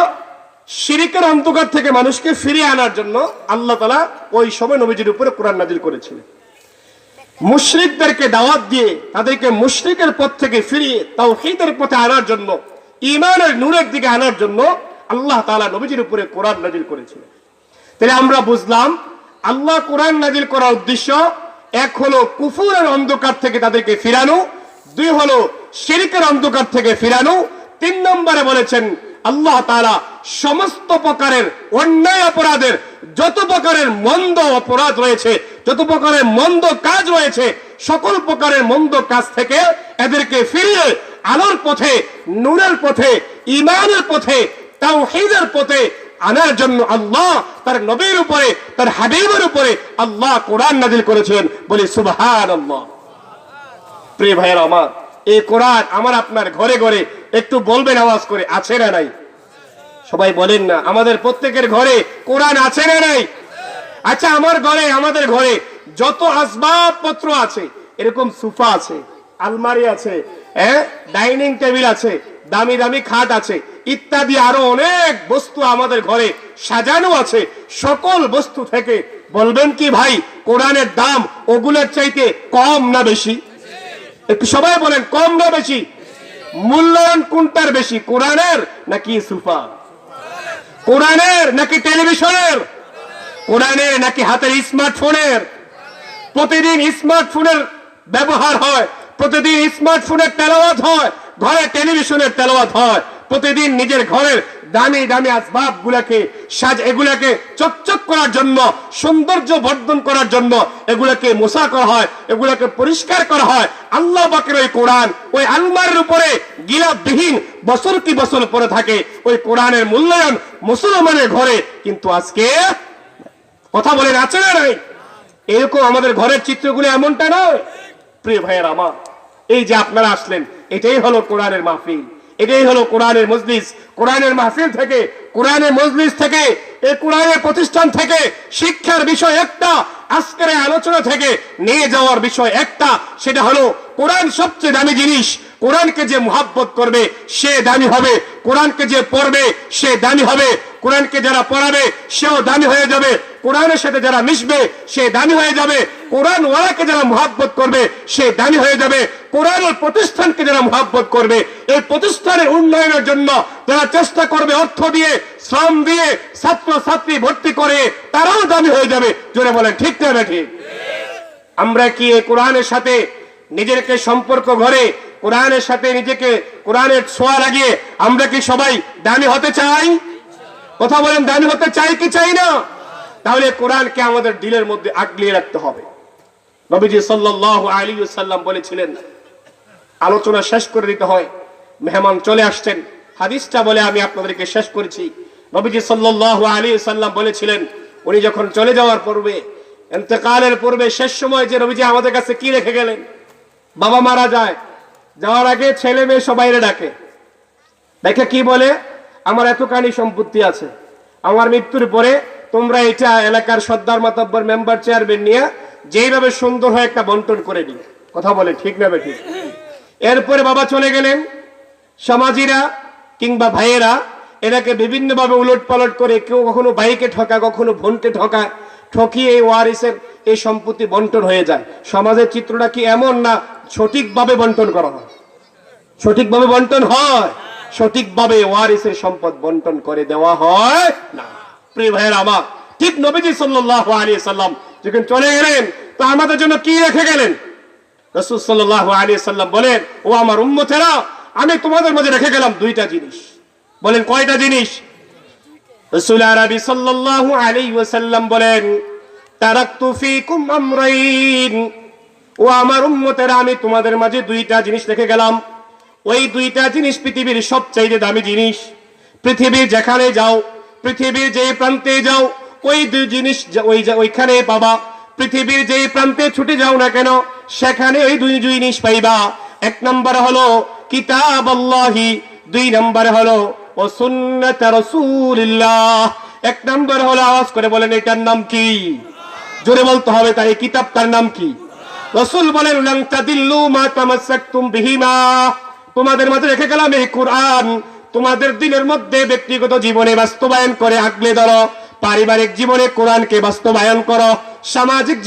শিরকের অন্ধকার থেকে মানুষকে ফিরিয়ে আনার জন্য আল্লাহ তাআলা ওই সময় নবীজির উপরে কোরআন নাজিল করেছিলেন। মুশরিকদেরকে দাওয়াত দিয়ে তাদেরকে মুশরিকের পথ থেকে ফিরিয়ে তাওহীদের পথে আনার জন্য, ঈমানের নূরের দিকে আনার জন্য আল্লাহ তাআলা নবীজির উপরে কোরআন নাজিল করেছিলেন। তাহলে আমরা বুঝলাম আল্লাহ কোরআন নাজিল করার উদ্দেশ্য, এক হলো কুফরের অন্ধকার থেকে তাদেরকে ফিরানো, দুই হলো শিরকের অন্ধকার থেকে ফিরানো, তিন নম্বরে বলেছেন আল্লাহ তাআলা সমস্ত প্রকারের অন্যায় অপরাধের, যত প্রকারের মন্দ অপরাধ রয়েছে, যত প্রকারের মন্দ কাজ রয়েছে, সকল প্রকারের মন্দ কাজ থেকে এদেরকে ফিরিয়ে আলোর পথে, নূরের পথে, ঈমানের পথে, তাওহীদের পথে আনার জন্য আল্লাহ তার নবীর উপরে, তার হাবিবের উপরে আল্লাহ কোরআন নাজিল করেছেন, বলি সুবহানাল্লাহ। প্রিয় ভাইয়েরা আমার, এই কোরআন আমার আপনার ঘরে ঘরে, একটু বলবেন আওয়াজ করে, আছে না নাই? সবাই বলেন না, আমাদের প্রত্যেকের ঘরে কোরআন আছে না নাই? আচ্ছা, আমার ঘরে, আমাদের ঘরে যত আসবাবপত্র আছে, এরকম সোফা আছে, আলমারি আছে, ডাইনিং টেবিল আছে, দামি দামি খাট আছে, ইত্যাদি আরো অনেক বস্তু আমাদের ঘরে সাজানো আছে। সকল বস্তু থেকে বলবেন কি ভাই, কোরআনের দাম ওগুলোর চাইতে কম না বেশি? একটু সবাই বলেন, কম না বেশি? মূল্যায়ন কোনটার বেশি, কোরআনের নাকি সোফা? কোরআনের নাকি টেলিভিশনের? কোরআনের নাকি হাতের স্মার্টফোনের? প্রতিদিন স্মার্টফোনের ব্যবহার হয়, প্রতিদিন স্মার্টফোনের তেলাওয়াত হয়, ঘরে টেলিভিশনের তেলাওয়াত হয়, প্রতিদিন নিজের ঘরের দামি দামি আসবাব গুলাকে এগুলাকে চকচক করার জন্য, সৌন্দর্য বর্ধন করার জন্য এগুলাকে মোছা করা হয়, এগুলাকে পরিষ্কার করা হয়। আল্লাহ পাকের ওই কোরআন ওই আলমারির উপরে গিলাপবিহীন বছর কি বছর পরে থাকে। ওই কোরআনের মূল্যায়ন মুসলমানের ঘরে কিন্তু আজকে, কথা বলেন, আছে না নাই? এরকম আমাদের ঘরের চিত্রগুলো এমনটা নয়। প্রিয় ভাইয়ের আমার, এই যে আপনারা আসলেন, এটাই হলো কোরআনের মাহফিল, এটাই হলো কোরআনের মজলিস। কোরআনের মাহফিল থেকে, কোরআনের মজলিস থেকে, এই কোরআনের প্রতিষ্ঠান থেকে শিক্ষার বিষয় একটা, আজকের আলোচনা থেকে নিয়ে যাওয়ার বিষয় একটা, সেটা হলো কোরআন সবচেয়ে দামি জিনিস। কোরআনকে যে মুহাব্বত করবে সে দামি হবে, কোরআনকে যে পড়বে সে দামি হবে, কোরআনকে যারা পড়াবে সেও দামি হয়ে যাবে, কোরআনের সাথে যারা মিশবে সে দামি হয়ে যাবে, কোরআন ওয়ালাকে যারা মহব্বত করবে সে দামি হয়ে যাবে, কোরআনের প্রতিষ্ঠানকে যারা মহব্বত করবে, এই প্রতিষ্ঠানের উন্নয়নের জন্য যারা চেষ্টা করবে অর্থ দিয়ে, শ্রম দিয়ে, ছাত্র ছাত্রী ভর্তি করে, তারাও দামি হয়ে যাবে। জোরে বলেন ঠিক না ঠিক? আমরা কি এই কোরআনের সাথে নিজেকে সম্পর্ক গড়ে, কোরআনের সাথে নিজেকে কোরআনের ছোঁয়া লাগিয়ে আমরা কি সবাই দামি হতে চাই? কথা বলেন, দামি হতে চাই কি চাই না? তাহলে কোরআনকে আমাদের দিলের মধ্যে আগলিয়ে রাখতে হবে। নবীজি সাল্লাল্লাহু আলাইহি ওয়াসাল্লাম বলেছিলেন, আলোচনা শেষ করে দিতে হয়, মেহমান চলে আসছেন, হাদিসটা বলে আমি আপনাদেরকে শেষ করেছি। নবীজি সাল্লাল্লাহু আলাইহি ওয়াসাল্লাম বলেছিলেন, উনি যখন চলে যাওয়ার পূর্বে, ইন্তেকালের পূর্বে শেষ সময় যে নবীজি আমাদের কাছে কি রেখে গেলেন? বাবা মারা যায়, যাওয়ার আগে ছেলে মেয়ে সবাইরে ডাকে, দেখে কি বলে? আমার এতখানি সম্পত্তি আছে, আমার মৃত্যুর পরে তোমরা এটা এলাকার সর্দার মাতব্বর মেম্বার চেয়ারম্যান নিয়ে যেইভাবে সুন্দর হয় একটা বন্টন করে দিই। কথা বলে ঠিক না বেঠিক? এরপরে বাবা চলে গেলেন, সমাজীরা কিংবা ভাইয়েরা এটাকে বিভিন্ন ভাবে উলট পালট করে, কেউ কখনো ভাইকে ঠকায়, কখনো বোনকে ঠকায়, ঠকিয়ে এই ওয়ারিসের এই সম্পত্তি বন্টন হয়ে যায়। সমাজের চিত্রটা কি এমন না সঠিকভাবে বন্টন করা হয়? সঠিকভাবে বন্টন হয়? সঠিকভাবে ওয়ারিসের সম্পদ বন্টন করে দেওয়া হয় না। প্রিয় ভাইয়েরা আমার, ঠিক নবীজি সাল্লাল্লাহু আলাইহি সাল্লাম যখন চলে গেলেন তো আমাদের জন্য কি রেখে গেলেন? রাসূল সাল্লাল্লাহু আলাইহি সাল্লাম বলেন, ও আমার উম্মতেরা, আমি তোমাদের মাঝে রেখে গেলাম দুইটা জিনিস। বলেন কয়টা জিনিস? রাসূল আরবি সাল্লাল্লাহু আলাইহি ওয়াসাল্লাম বলেন, তারাকতু ফীকুম আমরাইন, ও আমার উম্মতেরা, আমি তোমাদের মাঝে দুইটা জিনিস রেখে গেলাম। ওই দুইটা জিনিস পৃথিবীর সবচাইতে দামি জিনিস। পৃথিবীর যেখানে যাও, পৃথিবীর যে প্রান্তে যাও, ওই দুই জিনিস ওইখানে পাবা। পৃথিবীর যে প্রান্তে ছুটে যাও না কেন, সেখানে ওই দুই জিনিস পাইবা। এক নম্বর হলো কিতাবাল্লাহি, দুই নম্বর হলো ও সুন্নাত রাসূলিল্লাহ। এক নম্বর হলো, আওয়াজ করে বলেন এটার নাম কি? জোরে বলতে হবে, তাই কিতাবটার নাম কি? রাসূল বলেন, লান তাদিল্লু মা তামাসসাকতুম বিহিমা, তোমাদের মাঝে রেখে গেলাম এই কোরআন, তোমাদের দিনের মধ্যে ব্যক্তিগত জীবনে বাস্তবায়ন করে আগলে ধরো, পারিবারিক জীবনে কোরআনকে বাস্তবায়ন করো, সামাজিক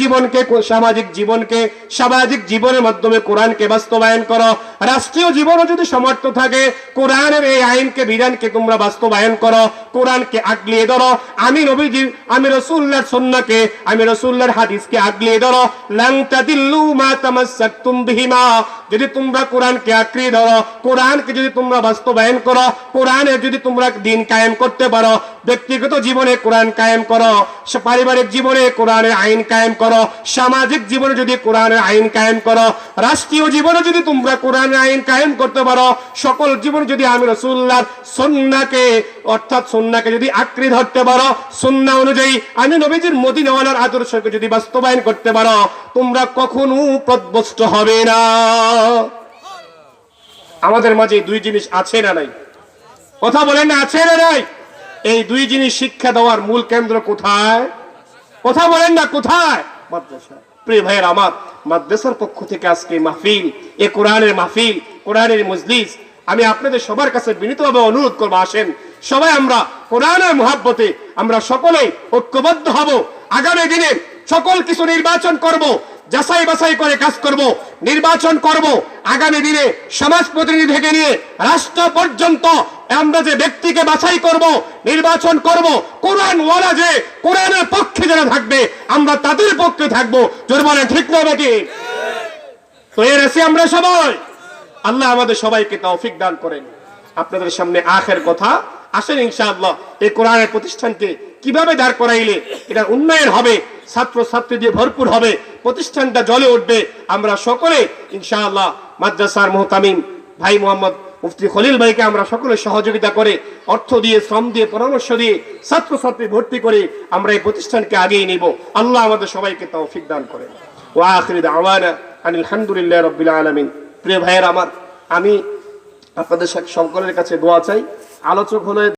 জীবনের মাধ্যমে কোরআনকে বাস্তবায়ন করো, রাষ্ট্রীয় জীবনও যদি সমর্থ থাকে কোরআনের এই আইনকে বিধানকে তোমরা বাস্তবায়ন করো, কোরআনকে আগলিয়ে ধরো। আমি নবীজি, আমি রাসূলুল্লাহর সুন্নাহকে, আমি রাসূলুল্লাহর হাদিসকে আগলিয়ে ধরো। লান তাদিল্লু মা তামাসসাকতুম বিহিমা, যদি তোমরা কোরআনকে আঁকড়ে ধরো, কোরআনকে যদি তোমরা বাস্তবায়ন করো, কোরআনের যদি তোমরা দিন কায়েম করতে পারো, ব্যক্তিগত জীবনে কোরআন কায়েম করো, পারিবারিক জীবনে কোরআনের আইন কায়েম করো, সামাজিক জীবনে যদি কোরআনের আইন কায়েম করো, রাষ্ট্রীয় জীবনে যদি তোমরা কোরআনের আইন কায়েম করতে পারো, সকল জীবনে যদি আমি রাসূলুল্লাহর সুন্নাহকে, অর্থাৎ সুন্নাহকে যদি আঁকড়ে ধরতে পারো, সুন্নাহ অনুযায়ী আমি নবীজির মদিনাওয়ালার আদর্শকে যদি বাস্তবায়ন করতে পারো, তোমরা কখনো পথভ্রষ্ট হবে না। আমাদের মাঝে দুই জিনিস আছে না নাই? কথা বলেন না, আছে না নাই? এই দুই জিনিস শিক্ষা দেওয়ার মূল কেন্দ্র কোথায়? কথা বলেন না, কোথায়? মাদ্রাসা। প্রিয় ভাইয়ের আমার, মাদ্রাসার পক্ষ থেকে আজকে মাহফিল, এ কোরআনের মাহফিল, কোরআনের মজলিস, আমি আপনাদের সবার কাছে বিনীতভাবে অনুরোধ করবো, আসেন সবাই আমরা কোরআনের মুহাব্বতে আমরা সকলেই ঐক্যবদ্ধ হব। আগামী দিনে সকল কিছু নির্বাচন করব, যাচাই বাছাই করে কাজ করব, নির্বাচন করব। আগামী দিনে সমাজ প্রতিনিধি থেকে নিয়ে রাষ্ট্র পর্যন্ত আমরা যে ব্যক্তিকে বাছাই করব, নির্বাচন করব, কোরআন ওয়ালা যে কোরআনের পক্ষে যারা থাকবে আমরা তাদের পক্ষে থাকবো। জোরে বলেন ঠিক না নাকি? তো এর আছি আমরা সবাই। আল্লাহ আমাদের সবাইকে তৌফিক দান করেন। আপনাদের সামনে আখের কথা, আসেন ইনশাআল্লাহ এই কোরআনের প্রতিষ্ঠানকে কিভাবে দাঁড় করাইলে এটা উন্নয়ন হবে, ছাত্র ছাত্রী দিয়ে ভরপুর হবে, প্রতিষ্ঠানটা জ্বলে উঠবে। আমরা সকলে ইনশাআল্লাহ মাদ্রাসার মুহতামিম ভাই মোহাম্মদ মুফতি খলিল ভাইকে আমরা সকলে সহযোগিতা করে, অর্থ দিয়ে, শ্রম দিয়ে, পরামর্শ দিয়ে, ছাত্র ছাত্রী ভর্তি করে আমরা এই প্রতিষ্ঠানকে আগিয়ে নিব। আল্লাহ আমাদের সবাইকে তৌফিক দান করেন। ওয়া আখিরু দাওয়ানা আনিল হামদুলিল্লাহি রাব্বিল আলামিন। প্রিয় ভাইয়ের আমার, আমি আপনাদের সকলের কাছে দোয়া চাই। আলোচক হলো